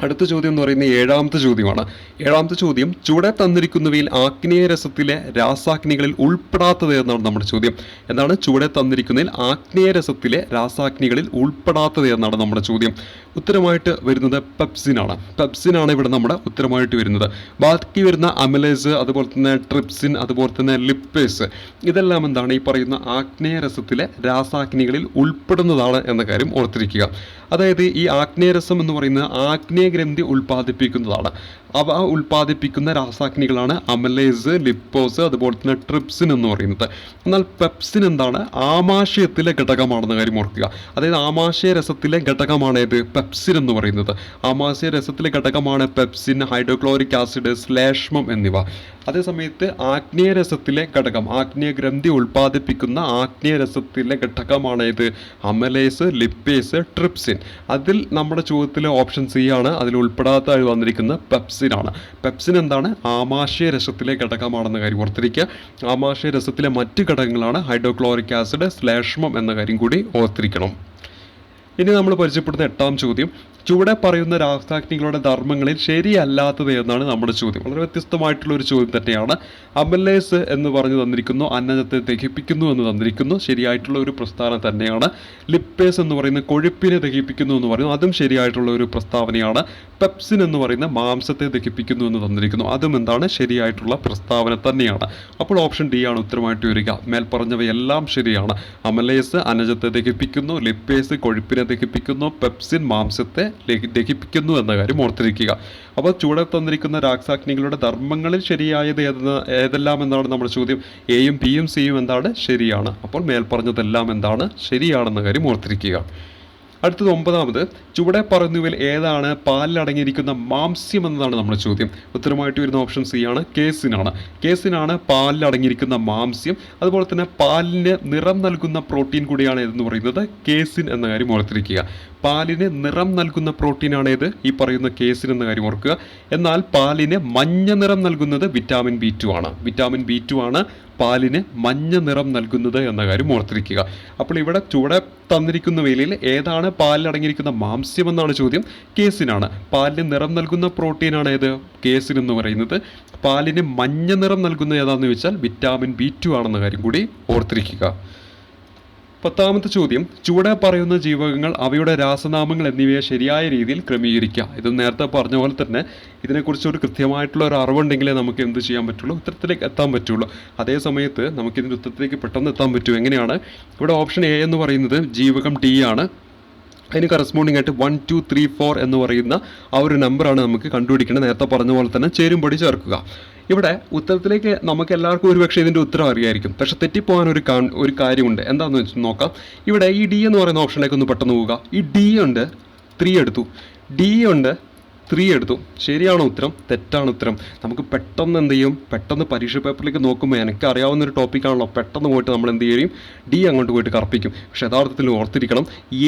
അടുത്ത ചോദ്യം എന്ന് പറയുന്നത് 7ാമത്തെ ചോദ്യമാണ്. 7ാമത്തെ ചോദ്യം, ചുവടെ തന്നിരിക്കുന്നവയിൽ ആഗ്നേയ രസത്തിലെ രാസാഗ്നികളിൽ ഉൾപ്പെടാത്തത് എന്നാണ് നമ്മുടെ ചോദ്യം. എന്താണ് ചുവടെ തന്നിരിക്കുന്നതിൽ ആഗ്നേയ രസത്തിലെ രാസാഗ്നികളിൽ ഉൾപ്പെടാത്തത് എന്നാണ് നമ്മുടെ ചോദ്യം. ഉത്തരമായിട്ട് വരുന്നത് പെപ്സിനാണ്. പെപ്സിനാണ് ഇവിടെ നമ്മുടെ ഉത്തരമായിട്ട് വരുന്നത്. ബാക്കി വരുന്ന അമിലേസ്, അതുപോലെ തന്നെ ട്രിപ്സിൻ, അതുപോലെ തന്നെ ലിപ്പേസ്, ഇതെല്ലാം എന്താണ് ഈ പറയുന്ന ആഗ്നേയ രസത്തിലെ രാസാഗ്നികളിൽ ഉൾപ്പെടുന്നതാണ് എന്ന കാര്യം ഓർത്തിരിക്കുക. അതായത് ഈ ആഗ്നേയരസം എന്ന് പറയുന്നത് ആഗ്നേയഗ്രന്ഥി ഉൽപ്പാദിപ്പിക്കുന്നതാണ്. അവ ഉൽപ്പാദിപ്പിക്കുന്ന രാസാഗ്നികളാണ് അമലേസ്, ലിപ്പോസ്, അതുപോലെ തന്നെ ട്രിപ്സിൻ എന്ന് പറയുന്നത്. എന്നാൽ പെപ്സിൻ എന്താണ്, ആമാശയത്തിലെ ഘടകമാണെന്ന കാര്യം ഓർക്കുക. അതായത് ആമാശയ രസത്തിലെ ഘടകമാണ് ഏത്, പെപ്സിൻ എന്ന് പറയുന്നത്. ആമാശയ രസത്തിലെ ഘടകമാണ് പെപ്സിൻ, ഹൈഡ്രോക്ലോറിക് ആസിഡ്, ശ്ലേഷ്മം എന്നിവ. അതേസമയത്ത് ആഗ്നേയരസത്തിലെ ഘടകം, ആഗ്നേയഗ്രന്ഥി ഉൽപ്പാദിപ്പിക്കുന്ന ആഗ്നേയരസത്തിലെ ഘടകമാണ് ഏത്, അമലേസ്, ലിപ്പേസ്, ട്രിപ്സിൻ. അതിൽ നമ്മുടെ ചോദ്യത്തിലെ ഓപ്ഷൻ സി ആണ്. അതിൽ ഉൾപ്പെടാത്തതായി വന്നിരിക്കുന്ന പെപ്സിൻ ആണ്. പെപ്സിൻ എന്താണ്, ആമാശയ രസത്തിലെ ഘടകമാണെന്ന കാര്യം ഓർത്തിരിക്കുക. ആമാശയ രസത്തിലെ മറ്റ് ഘടകങ്ങളാണ് ഹൈഡ്രോക്ലോറിക് ആസിഡ്, ശ്ലേഷ്മം എന്ന കാര്യം കൂടി ഓർത്തിരിക്കണം. ഇനി നമ്മൾ പരിചയപ്പെടുന്ന 8ാം ചോദ്യം, ചുവടെ പറയുന്ന രാസാഗ്നികളുടെ ധർമ്മങ്ങളിൽ ശരിയല്ലാത്തത് എന്നാണ് നമ്മുടെ ചോദ്യം. വളരെ വ്യത്യസ്തമായിട്ടുള്ള ഒരു ചോദ്യം തന്നെയാണ്. അമലേസ് എന്ന് പറഞ്ഞു തന്നിരിക്കുന്നു, അന്നജത്തെ ദഹിപ്പിക്കുന്നു എന്ന് തന്നിരിക്കുന്നു, ശരിയായിട്ടുള്ള ഒരു പ്രസ്താവന തന്നെയാണ്. ലിപ്പേസ് എന്ന് പറയുന്ന കൊഴുപ്പിനെ ദഹിപ്പിക്കുന്നു എന്ന് പറയുന്നു, അതും ശരിയായിട്ടുള്ള ഒരു പ്രസ്താവനയാണ്. പെപ്സിൻ എന്ന് പറയുന്ന മാംസത്തെ ദഹിപ്പിക്കുന്നു എന്ന് തന്നിരിക്കുന്നു, അതും എന്താണ്, ശരിയായിട്ടുള്ള പ്രസ്താവന തന്നെയാണ്. അപ്പോൾ ഓപ്ഷൻ ഡി ആണ് ഉത്തരമായിട്ട് വരിക. മേൽപ്പറഞ്ഞവയെല്ലാം ശരിയാണ്. അമലേസ് അന്നജത്തെ ദഹിപ്പിക്കുന്നു, ലിപ്പേസ് കൊഴുപ്പിനെ ദഹിപ്പിക്കുന്നു, പെപ്സിൻ മാംസത്തെ ദഹിപ്പിക്കുന്നു എന്ന കാര്യം ഓർത്തിരിക്കുക. അപ്പോൾ ചുവടെ തന്നിരിക്കുന്ന രാസാഗ്നികളുടെ ധർമ്മങ്ങളിൽ ശരിയായത് ഏതെല്ലാം എന്നാണ് നമ്മുടെ ചോദ്യം. എയും ബിയും സിയും എന്താണ്, ശരിയാണ്. അപ്പോൾ മേൽപ്പറഞ്ഞതെല്ലാം എന്താണ്, ശരിയാണെന്ന കാര്യം ഓർത്തിരിക്കുക. അടുത്തത് 9ാമത്, ചുവടെ പറയുന്നവയിൽ ഏതാണ് പാലിൽ അടങ്ങിയിരിക്കുന്ന മാംസ്യം എന്നതാണ് നമ്മുടെ ചോദ്യം. ഉത്തരമായിട്ട് വരുന്ന ഓപ്ഷൻ സി ആണ്, കേസിനാണ്. കേസിനാണ് പാലിൽ അടങ്ങിയിരിക്കുന്ന മാംസ്യം. അതുപോലെ തന്നെ പാലിന് നിറം നൽകുന്ന പ്രോട്ടീൻ കൂടിയാണ് എന്ന് പറയുന്നത് കേസിൻ എന്ന കാര്യം ഓർത്തിരിക്കുക. പാലിന് നിറം നൽകുന്ന പ്രോട്ടീനാണ് ഏത്, ഈ പറയുന്ന കേസിൻ എന്ന കാര്യം ഓർക്കുക. എന്നാൽ പാലിന് മഞ്ഞ നിറം നൽകുന്നത് വിറ്റാമിൻ B2 ആണ്. വിറ്റാമിൻ B2 ആണ് പാലിന് മഞ്ഞ നിറം നൽകുന്നത് എന്ന കാര്യം ഓർത്തിരിക്കുക. അപ്പോൾ ഇവിടെ ചുവടെ തന്നിരിക്കുന്നവയിൽ ഏതാണ് പാലിൽ അടങ്ങിയിരിക്കുന്ന മാംസ്യം എന്നാണ് ചോദ്യം. കേസിനാണ്. പാലിന് നിറം നൽകുന്ന പ്രോട്ടീനാണ് ഏത്, കേസിൻ എന്ന് പറയുന്നത്. പാലിന് മഞ്ഞ നിറം നൽകുന്നത് ഏതാണെന്ന് ചോദിച്ചാൽ വിറ്റാമിൻ B2 ആണെന്ന കാര്യം കൂടി ഓർത്തിരിക്കുക. 10ാമത്തെ ചോദ്യം, ചുവടെ പറയുന്ന ജീവകങ്ങൾ അവയുടെ രാസനാമങ്ങൾ എന്നിവയെ ശരിയായ രീതിയിൽ ക്രമീകരിക്കുക. ഇത് നേരത്തെ പറഞ്ഞ പോലെ തന്നെ ഇതിനെക്കുറിച്ച് ഒരു കൃത്യമായിട്ടുള്ള ഒരു അറിവുണ്ടെങ്കിലേ നമുക്ക് എന്ത് ചെയ്യാൻ പറ്റുള്ളൂ, ഉത്തരത്തിലേക്ക് എത്താൻ പറ്റുള്ളൂ. അതേ സമയത്ത് നമുക്കിതിൻ്റെ ഉത്തരത്തിലേക്ക് പെട്ടെന്ന് എത്താൻ പറ്റും. എങ്ങനെയാണ്, ഇവിടെ ഓപ്ഷൻ എ എന്ന് പറയുന്നത് ജീവകം D ആണ്. അതിന് കറസ്പോണ്ടിങ് ആയിട്ട് 1, 2, 3, 4 എന്ന് പറയുന്ന ആ ഒരു നമ്പറാണ് നമുക്ക് കണ്ടുപിടിക്കേണ്ടത്. നേരത്തെ പറഞ്ഞ പോലെ തന്നെ ചേരുംപടി ചേർക്കുക. ഇവിടെ ഉത്തരത്തിലേക്ക് നമുക്ക് എല്ലാവർക്കും ഒരുപക്ഷെ ഇതിൻ്റെ ഉത്തരം അറിയായിരിക്കും. പക്ഷെ തെറ്റിപ്പോകാൻ ഒരു കാര്യമുണ്ട്. എന്താണെന്ന് വെച്ച് നോക്കാം. ഇവിടെ ഈ D എന്ന് പറയുന്ന ഓപ്ഷനിലേക്ക് ഒന്ന് പെട്ടെന്ന് പോവുക. ഈ D ഉണ്ട്, 3 എടുത്തു. D ഉണ്ട്, 3 എടുത്തു. ശരിയാണോ ഉത്തരം? തെറ്റാണ് ഉത്തരം. നമുക്ക് പെട്ടെന്ന് എന്ത് ചെയ്യും, പെട്ടെന്ന് പരീക്ഷ പേപ്പറിലേക്ക് നോക്കുമ്പോൾ എനിക്ക് അറിയാവുന്ന ഒരു ടോപ്പിക്കാണല്ലോ, പെട്ടെന്ന് പോയിട്ട് നമ്മൾ എന്ത് ചെയ്യും, ഡി അങ്ങോട്ട് പോയിട്ട് കറപ്പിക്കും. പക്ഷേ യഥാർത്ഥത്തിൽ ഓർത്തിരിക്കണം,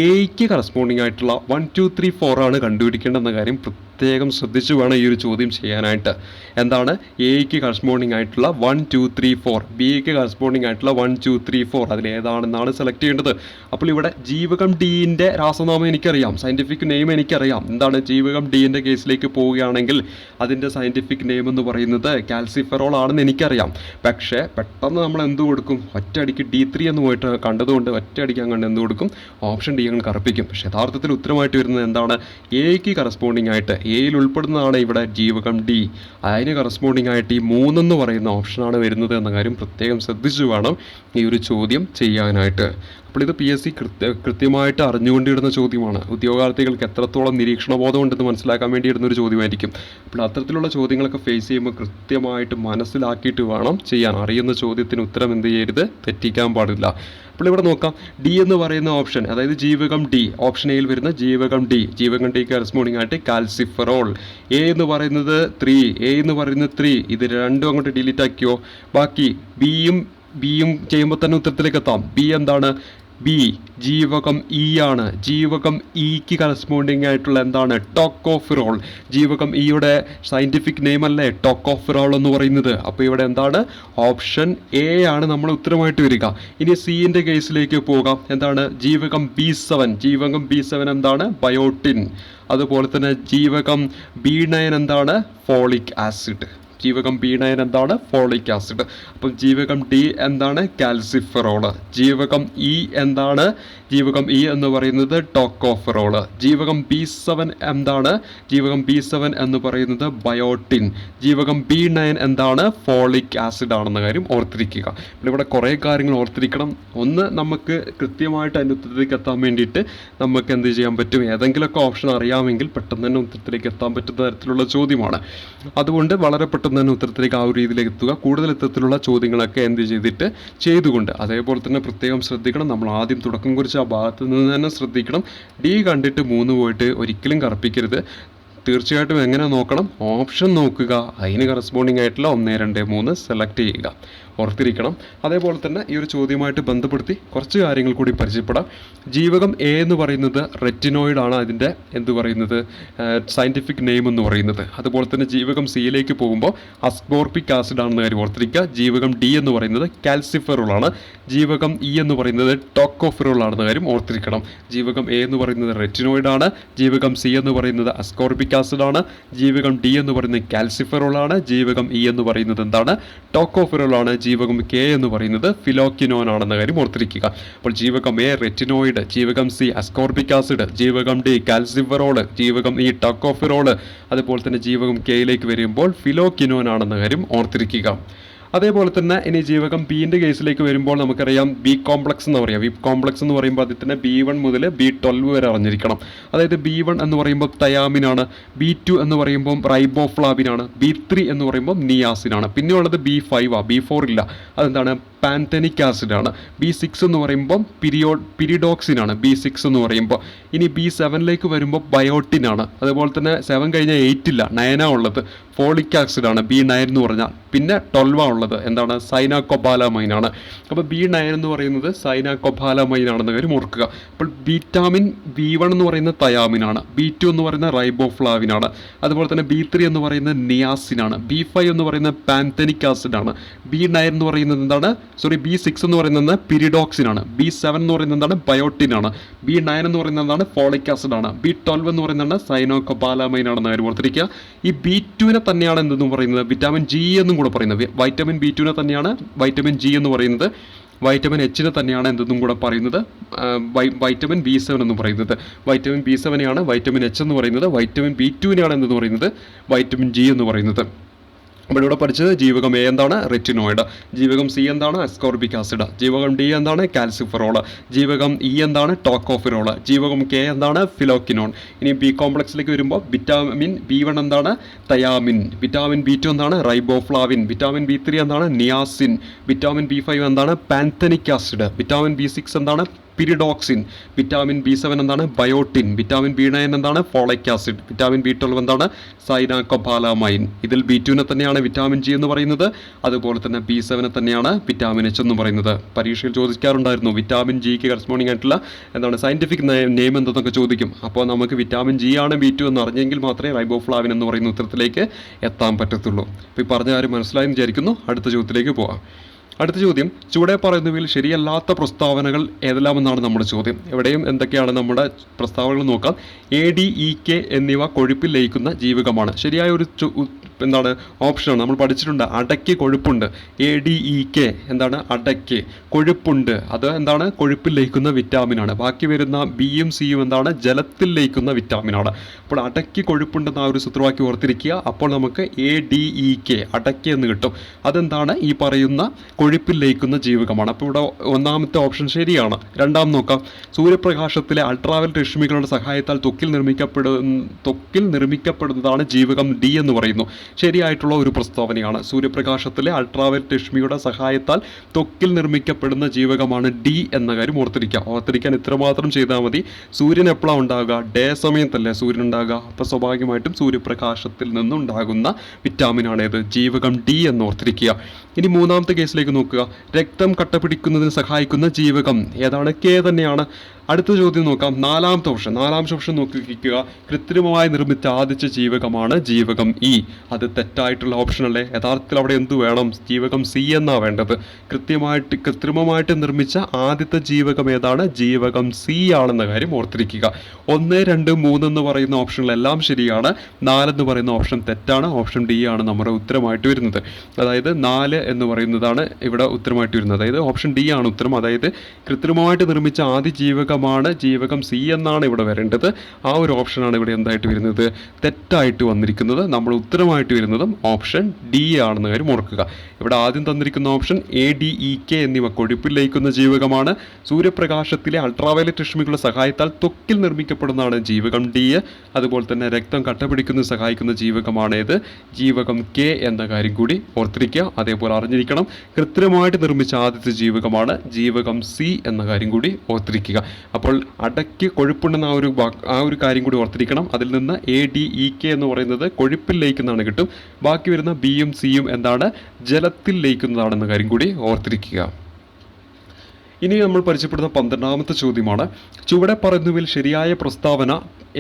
എയ്ക്ക് കറസ്പോണ്ടിങ് ആയിട്ടുള്ള 1 2 3 4 ആണ് കണ്ടുപിടിക്കേണ്ടെന്ന കാര്യം പ്രത്യേകം ശ്രദ്ധിച്ചു വേണം ഈ ഒരു ചോദ്യം ചെയ്യാനായിട്ട്. എന്താണ് എയ്ക്ക് കറസ്പോണ്ടിങ് ആയിട്ടുള്ള 1 2 3 4, ബിക്ക് കറസ്പോണ്ടിങ് ആയിട്ടുള്ള 1 2 3 4 അതിലേതാണെന്നാണ് സെലക്ട് ചെയ്യേണ്ടത്. അപ്പോൾ ഇവിടെ ജീവകം ഡിൻ്റെ രാസനാമം എനിക്കറിയാം, സയൻറ്റിഫിക് നെയിം എനിക്കറിയാം. എന്താണ് ജീവകം ഡിൻ്റെ കേസിലേക്ക് പോവുകയാണെങ്കിൽ അതിൻ്റെ സയൻറ്റിഫിക് നെയിം എന്ന് പറയുന്നത് കാൽസിഫെറോൾ ആണെന്ന് എനിക്കറിയാം. പക്ഷേ പെട്ടെന്ന് നമ്മൾ എന്ത് കൊടുക്കും, ഒറ്റയടിക്ക് D3 എന്ന് പോയിട്ട് കണ്ടതുകൊണ്ട് ഒറ്റയടിക്ക് അങ്ങോട്ട് എന്ത് കൊടുക്കും, ഓപ്ഷൻ ഡി അങ്ങ് കറപ്പിക്കും. പക്ഷേ യഥാർത്ഥത്തിൽ ഉത്തരമായിട്ട് വരുന്നത് എന്താണ്, എയ്ക്ക് കറസ്പോണ്ടിങ് ആയിട്ട്, എയിൽ ഉൾപ്പെടുന്നതാണ് ഇവിടെ ജീവകം ഡി, അതിന് കറസ്പോണ്ടിങ് ആയിട്ട് ഈ 3 എന്ന് പറയുന്ന ഓപ്ഷനാണ് വരുന്നത് എന്ന കാര്യം പ്രത്യേകം ശ്രദ്ധിച്ചു വേണം ഈ ഒരു ചോദ്യം ചെയ്യാനായിട്ട്. അപ്പോൾ ഇത് PSC കൃത്യമായിട്ട് അറിഞ്ഞുകൊണ്ടിടുന്ന ചോദ്യമാണ്. ഉദ്യോഗാർത്ഥികൾക്ക് എത്രത്തോളം നിരീക്ഷണബോധം ഉണ്ടെന്ന് മനസ്സിലാക്കാൻ വേണ്ടി ഇടുന്നൊരു ചോദ്യമായിരിക്കും. അപ്പോൾ അത്തരത്തിലുള്ള ചോദ്യങ്ങളൊക്കെ ഫേസ് ചെയ്യുമ്പോൾ കൃത്യമായിട്ട് മനസ്സിലാക്കിയിട്ട് വേണം ചെയ്യാൻ. അറിയുന്ന ചോദ്യത്തിന് ഉത്തരം എന്ത് ചെയ്യരുത്, തെറ്റിക്കാൻ പാടില്ല. അപ്പോൾ ഇവിടെ നോക്കാം, ഡി എന്ന് പറയുന്ന ഓപ്ഷൻ, അതായത് ജീവകം ഡി, ഓപ്ഷൻ എയിൽ വരുന്ന ജീവകം ഡി, ജീവകം ഡിക്ക് കറസ്പോണ്ടിങ് ആയിട്ട് കാൽസിഫെറോൾ. എ എന്ന് പറയുന്നത് 3, എ എന്ന് പറയുന്നത് 3, ഇത് രണ്ടും അങ്ങോട്ട് ഡിലീറ്റ് ആക്കിയോ. ബാക്കി ബിയും ചെയ്യുമ്പോൾ തന്നെ ഉത്തരത്തിലേക്ക് എത്താം. ബി എന്താണ്, ബി ജീവകം ഇ ആണ്. ജീവകം ഇക്ക് കറസ്പോണ്ടിങ് ആയിട്ടുള്ള എന്താണ്, ടോക്കോഫിറോൾ. ജീവകം ഇയുടെ സയൻറ്റിഫിക് നെയിം അല്ലേ ടോക്കോഫിറോൾ എന്ന് പറയുന്നത്. അപ്പോൾ ഇവിടെ എന്താണ്, ഓപ്ഷൻ എ ആണ് നമ്മൾ ഉത്തരമായിട്ട് വരിക. ഇനി സിൻ്റെ കേസിലേക്ക് പോകാം. എന്താണ്, ജീവകം B7, ജീവകം B7 എന്താണ്, ബയോട്ടിൻ. അതുപോലെ തന്നെ ജീവകം B9 എന്താണ്, ഫോളിക് ആസിഡ്. ജീവകം B9 എന്താണ്, ഫോളിക് ആസിഡ്. അപ്പം ജീവകം ഡി എന്താണ്, കാൽസിഫെറോള്. ജീവകം ഇ എന്താണ്, ജീവകം ഇ എന്ന് പറയുന്നത് ടോക്കോഫെറോള്. ജീവകം B7 എന്താണ്, ജീവകം B7 എന്ന് പറയുന്നത് ബയോട്ടിൻ. ജീവകം B9 എന്താണ്, ഫോളിക് ആസിഡ് ആണെന്ന കാര്യം ഓർത്തിരിക്കുക. ഇവിടെ കുറേ കാര്യങ്ങൾ ഓർത്തിരിക്കണം. ഒന്ന്, നമുക്ക് കൃത്യമായിട്ട് അതിൻ്റെ ഉത്തരത്തിലേക്ക് എത്താൻ വേണ്ടിയിട്ട് നമുക്ക് എന്ത് ചെയ്യാൻ പറ്റും, ഏതെങ്കിലുമൊക്കെ ഓപ്ഷൻ അറിയാമെങ്കിൽ പെട്ടെന്ന് തന്നെ ഉത്തരത്തിലേക്ക് എത്താൻ പറ്റുന്ന തരത്തിലുള്ള ചോദ്യമാണ്. അതുകൊണ്ട് വളരെ പെട്ടെന്ന് തന്നെ ഉത്തരത്തിലേക്ക് ആ ഒരു രീതിയിലേക്ക് എത്തുക. കൂടുതൽ ഇത്തരത്തിലുള്ള ചോദ്യങ്ങളൊക്കെ എന്ത് ചെയ്തുകൊണ്ട് അതേപോലെ തന്നെ പ്രത്യേകം ശ്രദ്ധിക്കണം. നമ്മൾ ആദ്യം തുടക്കം കുറിച്ച് ആ ഭാഗത്ത് നിന്ന് തന്നെ ശ്രദ്ധിക്കണം. ഡി കണ്ടിട്ട് 3 പോയിട്ട് ഒരിക്കലും കറപ്പിക്കരുത്. തീർച്ചയായിട്ടും എങ്ങനെ നോക്കണം, ഓപ്ഷൻ നോക്കുക, അതിന് കറസ്പോണ്ടിങ് ആയിട്ടുള്ള 1 2 3 സെലക്ട് ചെയ്യുക. ഓർത്തിരിക്കണം. അതേപോലെ തന്നെ ഈ ഒരു ചോദ്യമായിട്ട് ബന്ധപ്പെടുത്തി കുറച്ച് കാര്യങ്ങൾ കൂടി പരിചയപ്പെടാം. ജീവകം എ എന്ന് പറയുന്നത് റെറ്റിനോയിഡ് ആണ്, അതിൻ്റെ എന്ത് പറയുന്നത് സയൻറ്റിഫിക് നെയിം എന്ന് പറയുന്നത്. അതുപോലെ തന്നെ ജീവകം സിയിലേക്ക് പോകുമ്പോൾ അസ്കോർബിക് ആസിഡ് ആണെന്ന കാര്യം ഓർത്തിരിക്കുക. ജീവകം ഡി എന്ന് പറയുന്നത് കാൽസിഫെറോൾ ആണ്. ജീവകം ഇ എന്ന് പറയുന്നത് ടോക്കോഫെറോൾ ആണെന്ന കാര്യം ഓർത്തിരിക്കണം. ജീവകം എ എന്ന് പറയുന്നത് റെറ്റിനോയിഡ് ആണ്. ജീവകം സി എന്ന് പറയുന്നത് അസ്കോർബിക് ആസിഡ് ആണ്. ജീവകം ഡി എന്ന് പറയുന്നത് കാൽസിഫെറോൾ ആണ്. ജീവകം ഇ എന്ന് പറയുന്നത് എന്താണ്, ടോക്കോഫെറോൾ ആണ്. ജീവകം കെ എന്ന് പറയുന്നത് ഫിലോക്കിനോൻ ആണെന്ന കാര്യം ഓർത്തിരിക്കുക. അപ്പോൾ ജീവകം എ റെറ്റിനോയിഡ്, ജീവകം സി അസ്കോർബിക് ആസിഡ്, ജീവകം ഡി കാൽസിഫെറോൾ, ജീവകം ഇ ടോക്കോഫെറോൾ, അതുപോലെ തന്നെ ജീവകം കെയിലേക്ക് വരുമ്പോൾ ഫിലോക്കിനോൻ ആണെന്ന കാര്യം ഓർത്തിരിക്കുക. അതേപോലെ തന്നെ ഇനി ജീവകം ബിൻ്റെ കേസിലേക്ക് വരുമ്പോൾ നമുക്കറിയാം ബി കോംപ്ലക്സ് എന്ന് പറയാം. ബി കോംപ്ലക്സ് എന്ന് പറയുമ്പോൾ അതിൽ തന്നെ B1 മുതൽ B12 വരെ അറിഞ്ഞിരിക്കണം. അതായത് B1 എന്ന് പറയുമ്പോൾ തയാമിനാണ്, B2 എന്ന് പറയുമ്പോൾ റൈബോഫ്ലാവിനാണ്, B3 എന്ന് പറയുമ്പോൾ നിയാസിനാണ്. പിന്നെ ഉള്ളത് B5 B4 ഇല്ല, അതെന്താണ്, പാൻതനിക് ആസിഡ് ആണ്. B6 എന്ന് പറയുമ്പോൾ പിരിഡോക്സിനാണ് B6 എന്ന് പറയുമ്പോൾ. ഇനി B7ലേക്ക് വരുമ്പോൾ ബയോട്ടിൻ ആണ്. അതുപോലെ തന്നെ 7 കഴിഞ്ഞാൽ 8 ഇല്ല, 9 ഉള്ളത്, ഫോളിക് ആസിഡ് ആണ് B9 എന്ന് പറഞ്ഞാൽ. പിന്നെ 12 ഉള്ളത് എന്താണ്, സൈനാകൊബാലമൈൻ ആണ്. അപ്പോൾ B9 എന്ന് പറയുന്നത് സൈനാകൊബാലമൈൻ ആണെന്ന് കാര്യം ഓർക്കുക. അപ്പോൾ വിറ്റാമിൻ B1 എന്ന് പറയുന്നത് തയാമിനാണ്, B2 എന്ന് പറയുന്നത് റൈബോഫ്ലാവിനാണ്, അതുപോലെ തന്നെ B3 എന്ന് പറയുന്നത് നിയാസിനാണ്, B5 എന്ന് പറയുന്നത് പാൻതനിക് ആസിഡ് ആണ്, B9 എന്ന് പറയുന്നത് എന്താണ്, B6 എന്ന് പറയുന്നത് പിരിഡോക്സിനാണ്, B7 എന്ന് പറയുന്നത് എന്താണ്, ബയോട്ടിൻ ആണ്, B9 എന്ന് പറയുന്നത് എന്താണ്, ഫോളിക് ആസിഡ് ആണ്, B12 എന്ന് പറയുന്നത് സൈനോകൊബാലമൈൻ ആണെന്ന് കാര്യം ഓർത്തിരിക്കുക. ഈ B2 തന്നെയാണ് എന്തെന്നും പറയുന്നത്, വിറ്റാമിൻ ജി എന്നും കൂടെ പറയുന്നത്. വൈറ്റമിൻ B2 തന്നെയാണ് വൈറ്റമിൻ ജി എന്ന് പറയുന്നത്. വൈറ്റമിൻ എച്ചിനെ തന്നെയാണ് എന്തെന്നും കൂടെ പറയുന്നത്, വൈറ്റമിൻ B7 എന്ന് പറയുന്നത്. വൈറ്റമിൻ B7 ആണ് വൈറ്റമിൻ എച്ച് എന്ന് പറയുന്നത്. വൈറ്റമിൻ B2 എന്തെന്ന് പറയുന്നത്, വൈറ്റമിൻ ജി എന്ന് പറയുന്നത്. അപ്പോൾ ഇവിടെ പഠിച്ചത് ജീവകം എ എന്താണ്, റെറ്റിനോയിഡ്. ജീവകം സി എന്താണ്, അസ്കോർബിക് ആസിഡ്. ജീവകം ഡി എന്താണ്, കാൽസിഫെറോൾ. ജീവകം ഇ എന്താണ്, ടോക്കോഫെറോൾ. ജീവകം കെ എന്താണ്, ഫിലോക്കിനോൺ. ഇനി ബി കോംപ്ലക്സിലേക്ക് വരുമ്പോൾ വിറ്റാമിൻ B1 എന്താണ്, തയാമിൻ. വിറ്റാമിൻ B2 എന്താണ്, റൈബോഫ്ലാവിൻ. വിറ്റാമിൻ B3 എന്താണ്, നിയാസിൻ. വിറ്റാമിൻ B5 എന്താണ്, പാൻതനിക് ആസിഡ്. വിറ്റാമിൻ B6 എന്താണ്, പിരിഡോക്സിൻ. വിറ്റാമിൻ B7 എന്താണ്? ബയോട്ടിൻ. വിറ്റാമിൻ B9 എന്താണ്? Folic acid. വിറ്റാമിൻ B12 എന്താണ്? സൈനാകോബാലാമൈൻ. ഇതിൽ B2 തന്നെയാണ് വിറ്റാമിൻ G എന്ന് പറയുന്നത്. അതുപോലെ തന്നെ B7 തന്നെയാണ് വിറ്റാമിൻ H എന്ന് പറയുന്നത്. പരീക്ഷയിൽ ചോദിക്കാറുണ്ടായിരുന്നു വിറ്റാമിൻ ജിക്ക് കറസ്പോണ്ടിങ് ആയിട്ടുള്ള എന്താണ് സയന്റിഫിക് നെയിം എന്തെന്നൊക്കെ ചോദിക്കും. അപ്പോൾ നമുക്ക് വിറ്റാമിൻ G ആണ് B2 എന്ന് അറിഞ്ഞെങ്കിൽ മാത്രമേ റൈബോഫ്ലാവിൻ എന്ന് പറയുന്ന ഉത്തരത്തിലേക്ക് എത്താൻ പറ്റത്തുള്ളൂ. അപ്പോൾ ഈ പറഞ്ഞ കാര്യം മനസ്സിലായെന്ന് വിചാരിക്കുന്നു. അടുത്ത ചോദ്യത്തിലേക്ക് പോവാം. അടുത്ത ചോദ്യം, ചുവടെ പറയുന്നവയിൽ ശരിയല്ലാത്ത പ്രസ്താവനകൾ ഏതെല്ലാമെന്നാണ് നമ്മുടെ ചോദ്യം. എവിടെയും എന്തൊക്കെയാണ് നമ്മുടെ പ്രസ്താവനകൾ നോക്കാം. ADEK എന്നിവ കൊഴുപ്പിൽ ലയിക്കുന്ന ജീവകമാണ്. ശരിയായ ഒരു എന്താണ് ഓപ്ഷനാണ്. നമ്മൾ പഠിച്ചിട്ടുണ്ട് അടയ്ക്ക് കൊഴുപ്പുണ്ട്. ADEK എന്താണ്? അടയ്ക്ക് കൊഴുപ്പുണ്ട്. അത് എന്താണ്? കൊഴുപ്പിൽ ലയിക്കുന്ന വിറ്റാമിനാണ്. ബാക്കി വരുന്ന Bയും Cയും എന്താണ്? ജലത്തിൽ ലയിക്കുന്ന വിറ്റാമിനാണ്. അപ്പോൾ അടയ്ക്ക് കൊഴുപ്പുണ്ടെന്ന് ആ ഒരു സൂത്രവാക്യം ഓർത്തിരിക്കുക. അപ്പോൾ നമുക്ക് ADEK അടയ്ക്ക് എന്ന് കിട്ടും. അതെന്താണ്? ഈ പറയുന്ന കൊഴുപ്പിൽ ലയിക്കുന്ന ജീവകമാണ്. അപ്പോൾ ഇവിടെ ഒന്നാമത്തെ ഓപ്ഷൻ ശരിയാണ്. രണ്ടാം നോക്കാം. സൂര്യപ്രകാശത്തിലെ അൾട്രാവയലറ്റ് രശ്മികളുടെ സഹായത്താൽ ത്വക്കിൽ നിർമ്മിക്കപ്പെടുന്നതാണ് ജീവകം D എന്ന് പറയുന്നു. ശരിയായിട്ടുള്ള ഒരു പ്രസ്താവനയാണ്. സൂര്യപ്രകാശത്തിലെ അൾട്രാവയലറ്റ് രശ്മിയുടെ സഹായത്താൽ ത്വക്കിൽ നിർമ്മിക്കപ്പെടുന്ന ജീവകമാണ് D എന്ന കാര്യം ഓർത്തിരിക്കാൻ ഇത്രമാത്രം ചെയ്താൽ മതി. സൂര്യൻ എപ്പോഴാണ് ഉണ്ടാകുക? ഡേ സമയത്തല്ലേ സൂര്യൻ ഉണ്ടാകുക. അപ്പോൾ സ്വാഭാവികമായിട്ടും സൂര്യപ്രകാശത്തിൽ നിന്നുണ്ടാകുന്ന വിറ്റാമിനാണ് ഏത്? ജീവകം D എന്ന് ഓർത്തിരിക്കുക. ഇനി മൂന്നാമത്തെ കേസിലേക്ക് നോക്കുക. രക്തം കട്ട പിടിക്കുന്നതിന് സഹായിക്കുന്ന ജീവകം ഏതാണ്? K തന്നെയാണ്. അടുത്ത ചോദ്യം നോക്കാം. നാലാമത്തെ ഓപ്ഷൻ നോക്കിക്കുക. കൃത്രിമമായി നിർമ്മിച്ച ആദ്യത്തെ ജീവകമാണ് ജീവകം E. അത് തെറ്റായിട്ടുള്ള ഓപ്ഷൻ അല്ലേ? യഥാർത്ഥത്തിൽ അവിടെ എന്ത് വേണം? ജീവകം C എന്നാണ് വേണ്ടത്. കൃത്രിമമായിട്ട് നിർമ്മിച്ച ആദ്യത്തെ ജീവകം ഏതാണ്? ജീവകം C ആണെന്ന കാര്യം ഓർത്തിരിക്കുക. 1, 2, 3 എന്ന് പറയുന്ന ഓപ്ഷനിലെല്ലാം ശരിയാണ്. 4 എന്ന് പറയുന്ന ഓപ്ഷൻ തെറ്റാണ്. ഓപ്ഷൻ D ആണ് നമ്മുടെ ഉത്തരമായിട്ട് വരുന്നത്. അതായത് 4 എന്ന് പറയുന്നതാണ് ഇവിടെ ഉത്തരമായിട്ട് വരുന്നത്. അതായത് ഓപ്ഷൻ D ആണ് ഉത്തരം. അതായത് കൃത്രിമമായിട്ട് നിർമ്മിച്ച ആദ്യ ജീവകമാണ് ജീവകം C എന്നാണ് ഇവിടെ വരേണ്ടത്. ആ ഒരു ഓപ്ഷനാണ് ഇവിടെ എന്തായിട്ട് വരുന്നത്? തെറ്റായിട്ട് വന്നിരിക്കുന്നത്. നമ്മൾ ഉത്തരമായിട്ട് വരുന്നതും ഓപ്ഷൻ D ആണെന്ന കാര്യം ഓർക്കുക. ഇവിടെ ആദ്യം തന്നിരിക്കുന്ന ഓപ്ഷൻ ADEK എന്നിവ കൊഴുപ്പിൽ ലയിക്കുന്ന ജീവകമാണ്. സൂര്യപ്രകാശത്തിലെ അൾട്രാവയലറ്റ് രശ്മികളുടെ സഹായത്താൽ ത്വക്കിൽ നിർമ്മിക്കപ്പെടുന്നതാണ് ജീവകം D. അതുപോലെ തന്നെ രക്തം കട്ടപിടിക്കുന്നതിന് സഹായിക്കുന്ന ജീവകമാണ് ഏത്? ജീവകം K എന്ന കാര്യം കൂടി ഓർത്തിരിക്കുക. അതേപോലെ അറിഞ്ഞിരിക്കണം കൃത്രിമമായിട്ട് നിർമ്മിച്ച ആദ്യത്തെ ജീവകമാണ് ജീവകം C എന്ന കാര്യം കൂടി ഓർത്തിരിക്കുക. അപ്പോൾ അടയ്ക്ക് കൊഴുപ്പുണ്ടെന്ന ആ ഒരു കാര്യം കൂടി ഓർത്തിരിക്കണം. അതിൽ നിന്ന് ADEK എന്ന് പറയുന്നത് കൊഴുപ്പിൽ ലയിക്കുന്നതാണ് കിട്ടും. ബാക്കി വരുന്ന Bയും Cയും എന്താണ്? ജലത്തിൽ ലയിക്കുന്നതാണെന്ന കാര്യം കൂടി ഓർത്തിരിക്കുക. ഇനി നമ്മൾ പരിചയപ്പെടുന്ന 12ാമത്തെ ചോദ്യമാണ്. ചുവടെ പറയുന്നവയിൽ ശരിയായ പ്രസ്താവന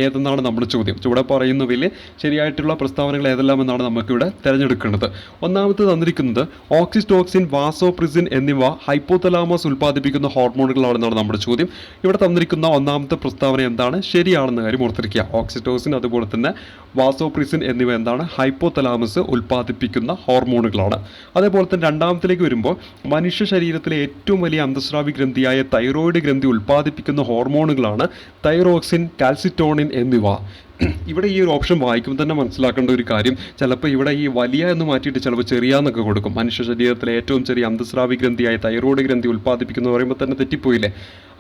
ഏതെന്നാണ് നമ്മുടെ ചോദ്യം. ചുവടെ പറയുന്നവയിൽ ശരിയായിട്ടുള്ള പ്രസ്താവനകൾ ഏതെല്ലാം എന്നാണ് നമുക്കിവിടെ തിരഞ്ഞെടുക്കേണ്ടത്. ഒന്നാമത് തന്നിരിക്കുന്നത് ഓക്സിറ്റോക്സിൻ, വാസോപ്രിസിൻ എന്നിവ ഹൈപ്പോതലാമസ് ഉൽപ്പാദിപ്പിക്കുന്ന ഹോർമോണുകളാണെന്നാണ് നമ്മുടെ ചോദ്യം. ഇവിടെ തന്നിരിക്കുന്ന ഒന്നാമത്തെ പ്രസ്താവന എന്താണ്? ശരിയാണെന്ന കാര്യം ഓർത്തിരിക്കുക. ഓക്സിറ്റോസിൻ അതുപോലെ തന്നെ വാസോപ്രിസിൻ എന്നിവ എന്താണ്? ഹൈപ്പോതലാമസ് ഉൽപ്പാദിപ്പിക്കുന്ന ഹോർമോണുകളാണ്. അതേപോലെ തന്നെ രണ്ടാമത്തിലേക്ക് വരുമ്പോൾ മനുഷ്യ ശരീരത്തിലെ ഏറ്റവും വലിയ അന്തസ്രാവി ഗ്രന്ഥിയായ തൈറോയിഡ് ഗ്രന്ഥി ഉൽപ്പാദിപ്പിക്കുന്ന ഹോർമോണുകളാണ് തൈറോക്സിൻ, കാൽസിറ്റോണിൻ എന്നിവ. ഇവിടെ ഈ ഒരു ഓപ്ഷൻ വായിക്കുമ്പോൾ തന്നെ മനസ്സിലാക്കേണ്ട ഒരു കാര്യം, ചിലപ്പോൾ ഇവിടെ ഈ വലിയ എന്ന് മാറ്റിയിട്ട് ചിലപ്പോൾ ചെറിയ എന്നൊക്കെ കൊടുക്കും. മനുഷ്യ ശരീരത്തിലെ ഏറ്റവും ചെറിയ അന്തസ്രാവി ഗ്രന്ഥിയായ തൈറോയിഡ് ഗ്രന്ഥി ഉൽപ്പാദിപ്പിക്കുന്നു പറയുമ്പോൾ തന്നെ തെറ്റിപ്പോയില്ലേ?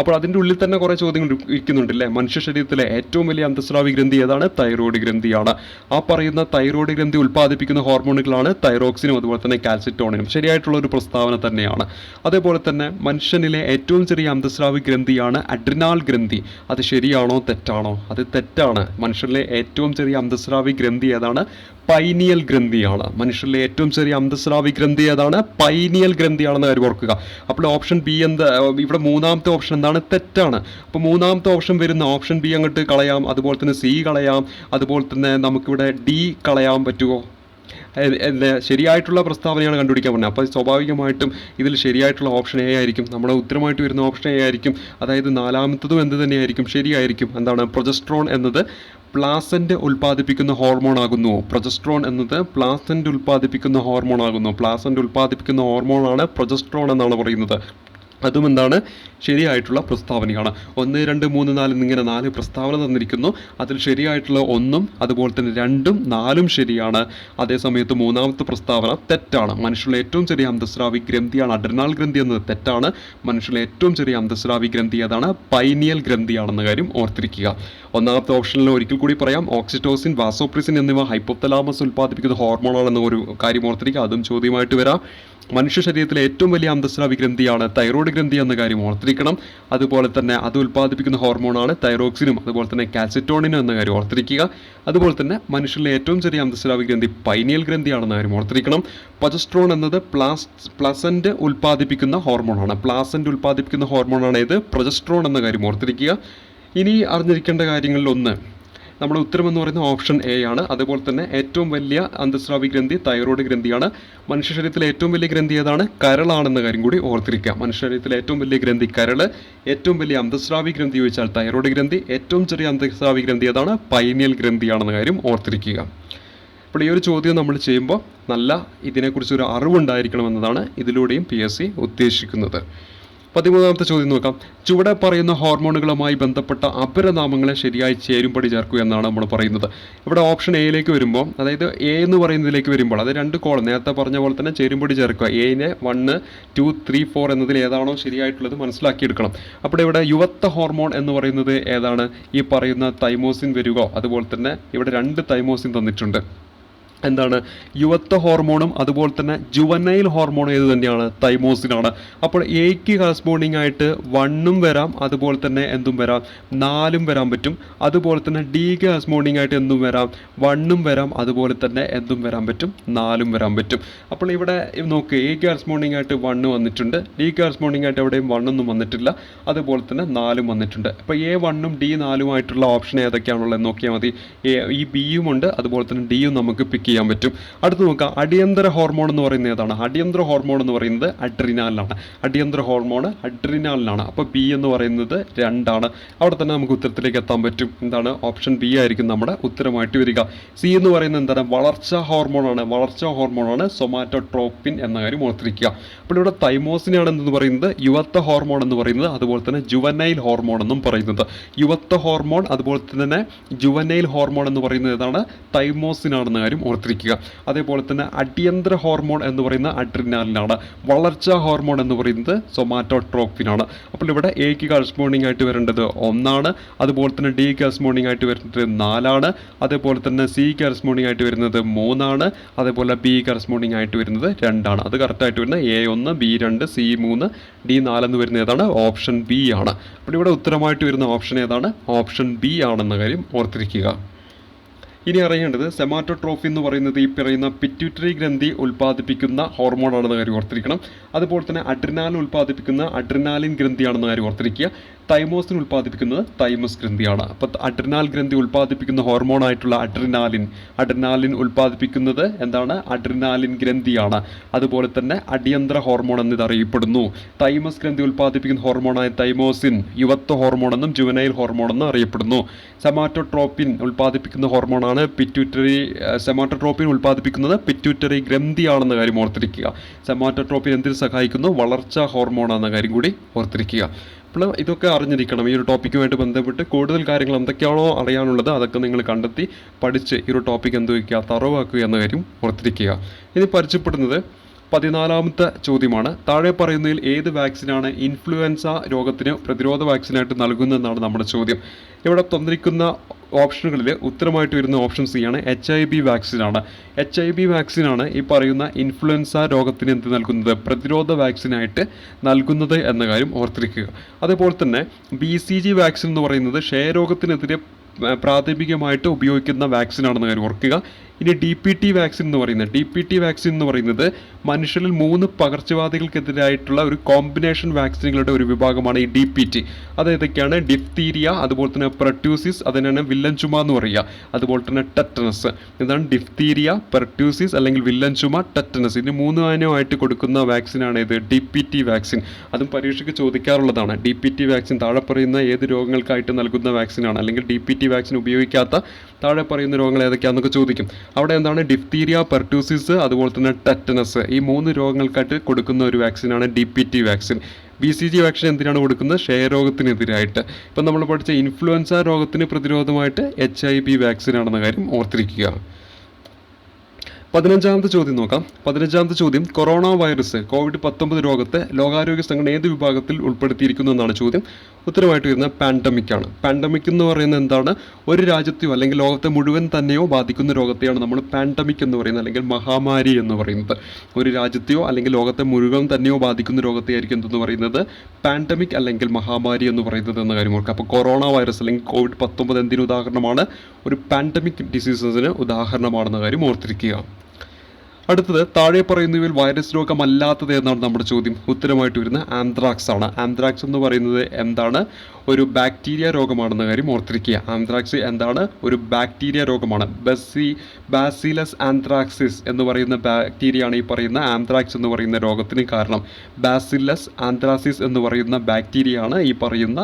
അപ്പോൾ അതിൻ്റെ ഉള്ളിൽ തന്നെ കുറേ ചോദ്യങ്ങൾ ഇരിക്കുന്നുണ്ടല്ലേ. മനുഷ്യ ശരീരത്തിലെ ഏറ്റവും വലിയ അന്തസ്രാവി ഗ്രന്ഥി ഏതാണ്? തൈറോയിഡ് ഗ്രന്ഥിയാണ്. ആ പറയുന്ന തൈറോയിഡ് ഗ്രന്ഥി ഉൽപ്പാദിപ്പിക്കുന്ന ഹോർമോണുകളാണ് തൈറോക്സിനും അതുപോലെ തന്നെ കാൽസിറ്റോണിനും. ശരിയായിട്ടുള്ള ഒരു പ്രസ്താവന തന്നെയാണ്. അതേപോലെ തന്നെ മനുഷ്യനിലെ ഏറ്റവും ചെറിയ അന്തസ്രാവി ഗ്രന്ഥിയാണ് അഡ്രിനാൽ ഗ്രന്ഥി. അത് ശരിയാണോ തെറ്റാണോ? അത് തെറ്റാണ്. മനുഷ്യരിലെ ഏറ്റവും ചെറിയ അന്തസ്രാവി ഗ്രന്ഥി ഏതാണ്? പൈനിയൽ ഗ്രന്ഥിയാണ്. മനുഷ്യരിലെ ഏറ്റവും ചെറിയ അന്തസ്രാവി ഗ്രന്ഥി ഏതാണ്? പൈനിയൽ ഗ്രന്ഥിയാണെന്ന് കാര്യം ഓർക്കുക. അപ്പോൾ ഓപ്ഷൻ B ഇവിടെ മൂന്നാമത്തെ ഓപ്ഷൻ എന്താണ്? തെറ്റാണ്. അപ്പോൾ മൂന്നാമത്തെ ഓപ്ഷൻ വരുന്ന ഓപ്ഷൻ B അങ്ങോട്ട് കളയാം. അതുപോലെ തന്നെ C കളയാം. അതുപോലെ തന്നെ നമുക്കിവിടെ D കളയാൻ പറ്റുമോ? ശരിയായിട്ടുള്ള പ്രസ്താവനയാണ് കണ്ടുപിടിക്കാൻ പറഞ്ഞത്. അപ്പോൾ സ്വാഭാവികമായിട്ടും ഇതിൽ ശരിയായിട്ടുള്ള ഓപ്ഷൻ A ആയിരിക്കും. നമ്മുടെ ഉത്തരമായിട്ട് വരുന്ന ഓപ്ഷൻ A ആയിരിക്കും. അതായത് നാലാമത്തതും എന്ത് തന്നെയായിരിക്കും? ശരിയായിരിക്കും. എന്താണ്? പ്രൊജസ്ട്രോൺ എന്നത് പ്ലാസന്റ് ഉൽപ്പാദിപ്പിക്കുന്ന ഹോർമോൺ ആകുന്നു. പ്രൊജസ്ട്രോൺ എന്നത് പ്ലാസന്റ് ഉൽപ്പാദിപ്പിക്കുന്ന ഹോർമോൺ ആകുന്നു. പ്ലാസന്റ് ഉൽപ്പാദിപ്പിക്കുന്ന ഹോർമോണാണ് പ്രൊജസ്ട്രോൺ എന്നാണ് പറയുന്നത്. അതും എന്താണ്? ശരിയായിട്ടുള്ള പ്രസ്താവനയാണ്. 1, 2, 3, 4 എന്നിങ്ങനെ 4 പ്രസ്താവന തന്നിരിക്കുന്നു. അതിൽ ശരിയായിട്ടുള്ള 1ഉം അതുപോലെ തന്നെ 2ഉം 4ഉം ശരിയാണ്. അതേസമയത്ത് മൂന്നാമത്തെ പ്രസ്താവന തെറ്റാണ്. മനുഷ്യരുടെ ഏറ്റവും ചെറിയ അന്തസ്രാവി ഗ്രന്ഥിയാണ് അഡ്രിനാൽ ഗ്രന്ഥി എന്നത് തെറ്റാണ്. മനുഷ്യരുടെ ഏറ്റവും ചെറിയ അന്തസ്രാവി ഗ്രന്ഥി ഏതാണ്? പൈനിയൽ ഗ്രന്ഥിയാണെന്ന കാര്യം ഓർത്തിരിക്കുക. ഒന്നാമത്തെ ഓപ്ഷനിൽ ഒരിക്കൽ കൂടി പറയാം. ഓക്സിറ്റോസിൻ, വാസോപ്രിസിൻ എന്നിവ ഹൈപ്പോതലാമസ് ഉൽപ്പാദിപ്പിക്കുന്ന ഹോർമോണാണെന്ന ഒരു കാര്യം ഓർത്തിരിക്കുക. അതും ചോദ്യമായിട്ട് വരാം. മനുഷ്യ ശരീരത്തിലെ ഏറ്റവും വലിയ അന്തസ്രാവി ഗ്രന്ഥിയാണ് തൈറോയ്ഡ് ഗ്രന്ഥി എന്ന കാര്യം ഓർത്തിരിക്കണം. അതുപോലെ തന്നെ അത് ഉൽപ്പാദിപ്പിക്കുന്ന ഹോർമോണാണ് തൈറോക്സിനും അതുപോലെ തന്നെ കാൽസിറ്റോണിനും എന്ന കാര്യം ഓർത്തിരിക്കുക. അതുപോലെ തന്നെ മനുഷ്യരിലെ ഏറ്റവും ചെറിയ അന്തസ്രാവി ഗ്രന്ഥി പൈനിയൽ ഗ്രന്ഥിയാണെന്ന കാര്യം ഓർത്തിരിക്കണം. പ്രൊജസ്ട്രോൺ എന്നത് പ്ലസന്റ് ഉൽപ്പാദിപ്പിക്കുന്ന ഹോർമോണാണ്. പ്ലാസന്റ് ഉൽപ്പാദിപ്പിക്കുന്ന ഹോർമോണാണ് ഇത് പ്രൊജസ്ട്രോൺ എന്ന കാര്യം ഓർത്തിരിക്കുക. ഇനി അറിഞ്ഞിരിക്കേണ്ട കാര്യങ്ങളിൽ ഒന്ന്, നമ്മുടെ ഉത്തരം എന്ന് പറയുന്നത് ഓപ്ഷൻ എ ആണ്. അതുപോലെ തന്നെ ഏറ്റവും വലിയ അന്തസ്രാവി ഗ്രന്ഥി തൈറോയ്ഡ് ഗ്രന്ഥിയാണ്. മനുഷ്യ ശരീരത്തിലെ ഏറ്റവും വലിയ ഗ്രന്ഥി ഏതാണ്? കരളാണെന്ന കാര്യം കൂടി ഓർത്തിരിക്കുക. മനുഷ്യ ശരീരത്തിലെ ഏറ്റവും വലിയ ഗ്രന്ഥി കരള്, ഏറ്റവും വലിയ അന്തസ്രാവി ഗ്രന്ഥി ചോദിച്ചാൽ തൈറോയ്ഡ് ഗ്രന്ഥി, ഏറ്റവും ചെറിയ അന്തസ്രാവി ഗ്രന്ഥി ഏതാണ്? പൈനിയൽ ഗ്രന്ഥിയാണെന്ന കാര്യം ഓർത്തിരിക്കുക. അപ്പോൾ ഈ ഒരു ചോദ്യം നമ്മൾ ചെയ്യുമ്പോൾ നല്ല ഇതിനെക്കുറിച്ചൊരു അറിവുണ്ടായിരിക്കണമെന്നതാണ് ഇതിലൂടെയും PSC ഉദ്ദേശിക്കുന്നത്. 13ാമത്തെ ചോദ്യം നോക്കാം. ചുവടെ പറയുന്ന ഹോർമോണുകളുമായി ബന്ധപ്പെട്ട അപരനാമങ്ങളെ ശരിയായി ചേരുംപടി ചേർക്കുക എന്നാണ് നമ്മൾ പറയുന്നത്. ഇവിടെ ഓപ്ഷൻ എയിലേക്ക് വരുമ്പോൾ, അതായത് എ എന്ന് പറയുന്നതിലേക്ക് വരുമ്പോൾ, അത് 2 കോളം നേരത്തെ പറഞ്ഞ പോലെ തന്നെ ചേരുംപടി ചേർക്കുക. എനെ 1, 2, 3, 4 എന്നതിൽ ഏതാണോ ശരിയായിട്ടുള്ളത് മനസ്സിലാക്കിയെടുക്കണം. അപ്പോൾ ഇവിടെ യുവത്വ ഹോർമോൺ എന്ന് പറയുന്നത് ഏതാണ്? ഈ പറയുന്ന തൈമോസിൻ വരിക. അതുപോലെ തന്നെ ഇവിടെ 2 തൈമോസിൻ തന്നിട്ടുണ്ട്. എന്താണ്? യുവത്വ ഹോർമോണും അതുപോലെ തന്നെ ജുവനൈൽ ഹോർമോണും ഏത് തന്നെയാണ്? തൈമോസിനാണ്. അപ്പോൾ എക്ക് കറസ്പോണ്ടിങ് ആയിട്ട് 1ഉം വരാം, അതുപോലെ തന്നെ എന്തും വരാം, 4ഉം വരാൻ പറ്റും. അതുപോലെ തന്നെ ഡിക്ക് കറസ്പോണ്ടിങ് ആയിട്ട് എന്തും വരാം, 1ഉം വരാം, അതുപോലെ തന്നെ എന്തും വരാൻ പറ്റും, 4ഉം വരാൻ പറ്റും. അപ്പോൾ ഇവിടെ നോക്ക്, എക്ക് കറസ്പോണ്ടിങ് ആയിട്ട് 1 വന്നിട്ടുണ്ട്, ഡിക്ക് കറസ്പോണ്ടിങ് ആയിട്ട് എവിടെയും 1 ഒന്നും വന്നിട്ടില്ല, അതുപോലെ തന്നെ 4ഉം വന്നിട്ടുണ്ട്. അപ്പോൾ A1ഉം D4ഉം ആയിട്ടുള്ള ഓപ്ഷൻ ഏതൊക്കെയാണുള്ളത് നോക്കിയാൽ മതി. ഈ ബിയും ഉണ്ട്, അതുപോലെ തന്നെ ഡിയും നമുക്ക് പിക്ക് ചെയ്യാൻ പറ്റും. അടുത്ത് നോക്കാം, അടിയന്തര ഹോർമോൺ എന്ന് പറയുന്നത് ഏതാണ്? അടിയന്തര ഹോർമോൺ എന്ന് പറയുന്നത് അഡ്രിനാലിനാണ്. അടിയന്തര ഹോർമോൺ അഡ്രിനാലിനാണ്. അപ്പോൾ ബി എന്ന് പറയുന്നത് 2 ആണ്. അവിടെ തന്നെ നമുക്ക് ഉത്തരത്തിലേക്ക് എത്താൻ പറ്റും. എന്താണ്? ഓപ്ഷൻ ബി ആയിരിക്കും നമ്മുടെ ഉത്തരമായിട്ട് വരിക. സി എന്ന് പറയുന്നത് എന്താണ്? വളർച്ചാ ഹോർമോണാണ്. വളർച്ചാ ഹോർമോണാണ് സൊമാറ്റോട്രോപ്പിൻ എന്ന കാര്യം ഓർത്തിരിക്കുക. അപ്പോൾ ഇവിടെ തൈമോസിനാണ് എന്ന് പറയുന്നത് യുവത്വ ഹോർമോൺ എന്ന് പറയുന്നത്, അതുപോലെ തന്നെ ജുവനൈൽ ഹോർമോൺ എന്നും പറയുന്നത്. യുവത്വ ഹോർമോൺ അതുപോലെ തന്നെ ജുവനൈൽ ഹോർമോൺ എന്ന് പറയുന്നത് ഏതാണ്? തൈമോസിനാണെന്ന കാര്യം ഓർത്തിരിക്കുക. അതേപോലെ തന്നെ അടിയന്തര ഹോർമോൺ എന്ന് പറയുന്ന അഡ്രിനാലിനാണ്. വളർച്ചാ ഹോർമോൺ എന്ന് പറയുന്നത് സൊമാറ്റോട്രോപ്പിനാണ്. അപ്പോൾ ഇവിടെ എക്ക് കറസ്പോണ്ടിങ് ആയിട്ട് വരേണ്ടത് 1 ആണ്. അതുപോലെ തന്നെ ഡി കറസ്പോണ്ടിങ് ആയിട്ട് വരുന്നത് 4 ആണ്. അതേപോലെ തന്നെ സി കറസ്പോണ്ടിങ് ആയിട്ട് വരുന്നത് 3 ആണ്. അതേപോലെ ബി കറസ്പോണ്ടിങ് ആയിട്ട് വരുന്നത് 2 ആണ്. അത് കറക്റ്റായിട്ട് വരുന്നത് A1, B2, C3, D4 എന്ന് വരുന്നത് ഏതാണ്? ഓപ്ഷൻ ബി ആണ്. അപ്പോൾ ഇവിടെ ഉത്തരമായിട്ട് വരുന്ന ഓപ്ഷൻ ഏതാണ്? ഓപ്ഷൻ ബി ആണെന്ന കാര്യം ഓർത്തിരിക്കുക. ഇനി അറിയേണ്ടത് സെമാറ്റോട്രോഫി എന്ന് പറയുന്നത് ഈ പറയുന്ന പിറ്റ്യൂട്ടറി ഗ്രന്ഥി ഉൽപ്പാദിപ്പിക്കുന്ന ഹോർമോണാണെന്ന കാര്യം ഓർത്തിരിക്കണം. അതുപോലെ തന്നെ അഡ്രിനാലിൻ ഉൽപ്പാദിപ്പിക്കുന്ന അഡ്രിനാലിൻ ഗ്രന്ഥിയാണെന്ന കാര്യം ഓർത്തിരിക്കുക. തൈമോസിൻ ഉൽപ്പാദിപ്പിക്കുന്നത് തൈമസ് ഗ്രന്ഥിയാണ്. അപ്പോൾ അഡ്രിനാൽ ഗ്രന്ഥി ഉൽപ്പാദിപ്പിക്കുന്ന ഹോർമോണായിട്ടുള്ള അഡ്രിനാലിൻ ഉൽപ്പാദിപ്പിക്കുന്നത് എന്താണ്? അഡ്രിനാലിൻ ഗ്രന്ഥിയാണ്. അതുപോലെ തന്നെ അടിയന്തര ഹോർമോൺ എന്ന് അറിയപ്പെടുന്നു. തൈമസ് ഗ്രന്ഥി ഉൽപ്പാദിപ്പിക്കുന്ന ഹോർമോണായ തൈമോസിൻ യുവത്വ ഹോർമോൺ എന്നും ജുവനൈൽ ഹോർമോൺ എന്നും അറിയപ്പെടുന്നു. സെമാറ്റോട്രോപ്പിൻ ഉൽപ്പാദിപ്പിക്കുന്ന ഹോർമോണാണ് പിറ്റ്യൂട്ടറി. സെമാറ്റോട്രോപ്പിൻ ഉൽപ്പാദിപ്പിക്കുന്നത് പിറ്റ്യൂട്ടറി ഗ്രന്ഥിയാണെന്ന കാര്യം ഓർത്തിരിക്കുക. സെമാറ്റോട്രോപ്പിൻ എന്തിന് സഹായിക്കുന്നു? വളർച്ചാ ഹോർമോണാണെന്ന കാര്യം കൂടി ഓർത്തിരിക്കുക. അപ്പോൾ ഇതൊക്കെ അറിഞ്ഞിരിക്കണം. ഈ ഒരു ടോപ്പിക്കുമായിട്ട് ബന്ധപ്പെട്ട് കൂടുതൽ കാര്യങ്ങൾ എന്തൊക്കെയാണോ അറിയാനുള്ളത് അതൊക്കെ നിങ്ങൾ കണ്ടെത്തി പഠിച്ച് ഈ ഒരു ടോപ്പിക് എന്ത് വയ്ക്കുക, തറവാക്കുക എന്ന കാര്യം ഓർത്തിരിക്കുക. ഇനി പരിചയപ്പെടുന്നത് 14ാമത്തെ ചോദ്യമാണ്. താഴെ പറയുന്നതിൽ ഏത് വാക്സിനാണ് ഇൻഫ്ലുവൻസ രോഗത്തിന് പ്രതിരോധ വാക്സിനായിട്ട് നൽകുന്നതെന്നാണ് നമ്മുടെ ചോദ്യം. ഇവിടെ തന്നിരിക്കുന്ന ഓപ്ഷനുകളിൽ ഉത്തരമായിട്ട് വരുന്ന ഓപ്ഷൻ സി ആണ്. HIV വാക്സിനാണ്. HIV വാക്സിനാണ് ഈ പറയുന്ന ഇൻഫ്ലുവൻസ രോഗത്തിന് എന്ത് നൽകുന്നത്? പ്രതിരോധ വാക്സിനായിട്ട് നൽകുന്നത് എന്ന കാര്യം ഓർത്തിരിക്കുക. അതേപോലെ തന്നെ BCG വാക്സിൻ എന്ന് പറയുന്നത് ക്ഷയരോഗത്തിനെതിരെ പ്രാഥമികമായിട്ട് ഉപയോഗിക്കുന്ന വാക്സിനാണെന്ന് കാര്യം ഓർക്കുക. ഇനി DPT വാക്സിൻ എന്ന് പറയുന്നത് മനുഷ്യരിൽ 3 പകർച്ചവ്യാധികൾക്കെതിരായിട്ടുള്ള ഒരു കോമ്പിനേഷൻ വാക്സിനുകളുടെ ഒരു വിഭാഗമാണ് ഈ DPT. അത് ഏതൊക്കെയാണ്? ഡിഫ്തീരിയ, അതുപോലെ തന്നെ പെർട്യൂസിസ്, അതിനാണ് വില്ലൻ ചുമ എന്ന് പറയുക. അതുപോലെ തന്നെ ടെറ്റനസ്. എന്താണ്? ഡിഫ്തീരിയ, പെർട്യൂസിസ് അല്ലെങ്കിൽ വില്ലൻ ചുമ, ടെറ്റനസ്. ഇതിന് 3 ആയിട്ട് കൊടുക്കുന്ന വാക്സിനാണ് ഇത് DPT വാക്സിൻ. അതും പരീക്ഷയ്ക്ക് ചോദിക്കാറുള്ളതാണ്. DPT വാക്സിൻ താഴെ പറയുന്ന ഏത് രോഗങ്ങൾക്കായിട്ട് നൽകുന്ന വാക്സിനാണ്, അല്ലെങ്കിൽ DPT വാക്സിൻ ഉപയോഗിക്കാത്ത താഴെ പറയുന്ന രോഗങ്ങൾ ഏതൊക്കെയാണെന്നൊക്കെ ചോദിക്കും. അവിടെ എന്താണ്? ഡിഫ്തീരിയ, പെർട്യൂസിസ്, അതുപോലെ തന്നെ ടെറ്റനസ്. ഈ 3 രോഗങ്ങൾക്കായിട്ട് കൊടുക്കുന്ന ഒരു വാക്സിനാണ് DPT വാക്സിൻ. BCG വാക്സിൻ എന്തിനാണ് കൊടുക്കുന്നത്? ക്ഷയരോഗത്തിനെതിരായിട്ട്. ഇപ്പം നമ്മൾ പഠിച്ച ഇൻഫ്ലുവൻസ രോഗത്തിന് പ്രതിരോധമായിട്ട് HIV വാക്സിനാണെന്ന കാര്യം ഓർത്തിരിക്കുക. 15-ാമത്തെ ചോദ്യം നോക്കാം. 15-ാമത്തെ ചോദ്യം, കൊറോണ വൈറസ് COVID-19 രോഗത്തെ ലോകാരോഗ്യ സംഘടന ഏത് വിഭാഗത്തിൽ ഉൾപ്പെടുത്തിയിരിക്കുന്നു എന്നാണ് ചോദ്യം. ഉത്തരമായിട്ട് വരുന്ന പാൻഡമിക് ആണ്. പാൻഡമിക് എന്ന് പറയുന്നത് എന്താണ്? ഒരു രാജ്യത്തെയോ അല്ലെങ്കിൽ ലോകത്തെ മുഴുവൻ തന്നെയോ ബാധിക്കുന്ന രോഗത്തെയാണ് നമ്മൾ പാൻഡമിക് എന്ന് പറയുന്നത്, അല്ലെങ്കിൽ മഹാമാരി എന്ന് പറയുന്നത്. ഒരു രാജ്യത്തെയോ അല്ലെങ്കിൽ ലോകത്തെ മുഴുവൻ തന്നെയോ ബാധിക്കുന്ന രോഗത്തെയായിരിക്കും എന്തെന്ന് പറയുന്നത്? പാൻഡമിക് അല്ലെങ്കിൽ മഹാമാരി എന്ന് പറയുന്നത് എന്ന കാര്യം ഓർക്കുക. അപ്പോൾ കൊറോണ വൈറസ് അല്ലെങ്കിൽ COVID-19 എന്തിന് ഉദാഹരണമാണ്? ഒരു പാൻഡമിക് ഡിസീസസിന് ഉദാഹരണമാണെന്ന കാര്യം ഓർത്തിരിക്കുക. അടുത്തത്, താഴെ പറയുന്നവയിൽ വൈറസ് രോഗമല്ലാത്തത് എന്നാണ് നമ്മുടെ ചോദ്യം. ഉത്തരമായിട്ട് വരുന്ന ആന്ത്രാക്സ് ആണ്. ആന്ത്രാക്സ് എന്ന് പറയുന്നത് എന്താണ്? ഒരു ബാക്ടീരിയ രോഗമാണെന്ന കാര്യം ഓർത്തിരിക്കുക. ആന്ത്രാക്സ് എന്താണ്? ഒരു ബാക്ടീരിയ രോഗമാണ്. ബാസിലസ് ആന്ത്രാക്സിസ് എന്ന് പറയുന്ന ബാക്ടീരിയയാണ് ഈ പറയുന്ന ആന്ത്രാക്സ് എന്ന് പറയുന്ന രോഗത്തിന് കാരണം. ബാസിലസ് ആന്ത്രാസിസ് എന്ന് പറയുന്ന ബാക്ടീരിയയാണ് ഈ പറയുന്ന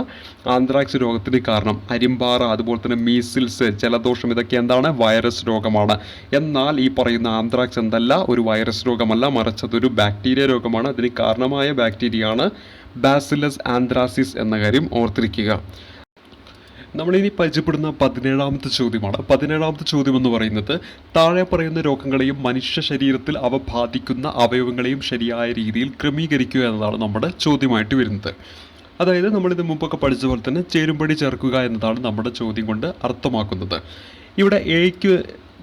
ആന്ത്രാക്സ് രോഗത്തിന് കാരണം. അരിമ്പാറ, അതുപോലെ തന്നെ മീസിൽസ്, ജലദോഷം, ഇതൊക്കെ എന്താണ്? വൈറസ് രോഗമാണ്. എന്നാൽ ഈ പറയുന്ന ആന്ത്രാക്സ് എന്തല്ല? ഒരു വൈറസ് രോഗമല്ല, മറിച്ച് അതൊരു ബാക്ടീരിയ രോഗമാണ്. അതിന് കാരണമായ ബാക്ടീരിയയാണ് ബാസിലസ് ആന്ത്രാസിസ് എന്ന കാര്യം ഓർത്തിരിക്കുക. നമ്മളിനി പരിചയപ്പെടുന്ന 17-ാമത്തെ ചോദ്യമാണ്. 17-ാമത്തെ ചോദ്യം എന്ന് പറയുന്നത്, താഴെ പറയുന്ന രോഗങ്ങളെയും മനുഷ്യ ശരീരത്തിൽ അവ ബാധിക്കുന്ന അവയവങ്ങളെയും ശരിയായ രീതിയിൽ ക്രമീകരിക്കുക എന്നതാണ് നമ്മുടെ ചോദ്യമായിട്ട് വരുന്നത്. അതായത് നമ്മളിത് മുമ്പൊക്കെ പഠിച്ച പോലെ തന്നെ ചേരുംപടി ചേർക്കുക എന്നതാണ് നമ്മുടെ ചോദ്യം കൊണ്ട് അർത്ഥമാക്കുന്നത്. ഇവിടെ എക്ക്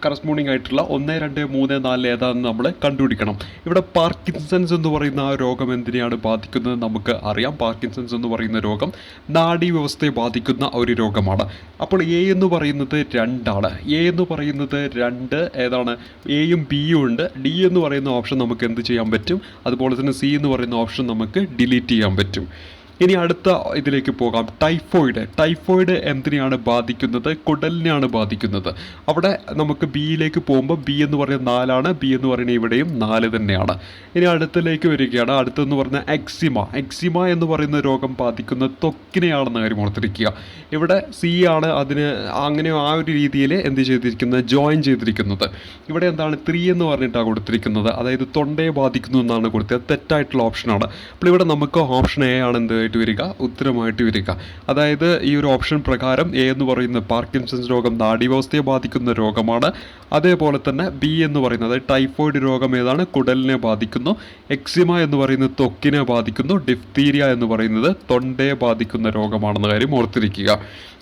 കറസ്പോണ്ടിങ് ആയിട്ടുള്ള 1, 2, 3, 4 ഏതാണെന്ന് നമ്മൾ കണ്ടുപിടിക്കണം. ഇവിടെ പാർക്കിൻസൺസ് എന്ന് പറയുന്ന ആ രോഗം എന്തിനെയാണ് ബാധിക്കുന്നത് നമുക്ക് അറിയാം. പാർക്കിൻസൺസ് എന്ന് പറയുന്ന രോഗം നാഡീവ്യവസ്ഥയെ ബാധിക്കുന്ന ഒരു രോഗമാണ്. അപ്പോൾ എ എന്ന് പറയുന്നത് 2 ആണ്. എ എന്ന് പറയുന്നത് 2 ഏതാണ്? എയും ബിയും ഉണ്ട്. ഡി എന്ന് പറയുന്ന ഓപ്ഷൻ നമുക്ക് എന്ത് ചെയ്യാൻ പറ്റും? അതുപോലെ തന്നെ സി എന്ന് പറയുന്ന ഓപ്ഷൻ നമുക്ക് ഡിലീറ്റ് ചെയ്യാൻ പറ്റും. ഇനി അടുത്ത ഇതിലേക്ക് പോകാം. ടൈഫോയിഡ് എന്തിനെയാണ് ബാധിക്കുന്നത്? കുടലിനെയാണ് ബാധിക്കുന്നത്. അവിടെ നമുക്ക് ബിയിലേക്ക് പോകുമ്പോൾ ബി എന്ന് പറയുന്നത് 4 ആണ്. ബി എന്ന് പറയുന്നത് ഇവിടെയും 4 തന്നെയാണ്. ഇനി അടുത്തിലേക്ക് വരികയാണ്. അടുത്തെന്ന് പറഞ്ഞാൽ എക്സിമ എന്ന് പറയുന്ന രോഗം ബാധിക്കുന്ന ത്വക്കിനെയാണെന്ന കാര്യം ഓർത്തിരിക്കുക. ഇവിടെ സി ആണ് അതിന് അങ്ങനെ ആ ഒരു രീതിയിൽ എന്ത് ചെയ്തിരിക്കുന്നത്? ജോയിൻ ചെയ്തിരിക്കുന്നത്. ഇവിടെ എന്താണ്? 3 എന്ന് പറഞ്ഞിട്ടാണ് കൊടുത്തിരിക്കുന്നത്. അതായത് തൊണ്ടയെ ബാധിക്കുന്നു എന്നാണ് കൊടുത്തത്. തെറ്റായിട്ടുള്ള ഓപ്ഷനാണ്. അപ്പോൾ ഇവിടെ നമുക്ക് ഓപ്ഷൻ എ ആണ് എന്ത് ഉത്തരമായിട്ട് വരിക. അതായത് ഈ ഒരു ഓപ്ഷൻ പ്രകാരം എ എന്ന് പറയുന്ന പാർക്കിൻസൺസ് രോഗം നാഡീവ്യവസ്ഥയെ ബാധിക്കുന്ന രോഗമാണ്. അതേപോലെ തന്നെ ബി എന്ന് പറയുന്നത് ടൈഫോയിഡ് രോഗം ഏതാണ്? കുടലിനെ ബാധിക്കുന്നു. എക്സിമ എന്ന് പറയുന്നത് ത്വക്കിനെ ബാധിക്കുന്നു. ഡിഫ്തീരിയ എന്ന് പറയുന്നത് തൊണ്ടയെ ബാധിക്കുന്ന രോഗമാണെന്ന കാര്യം ഓർത്തിരിക്കുക.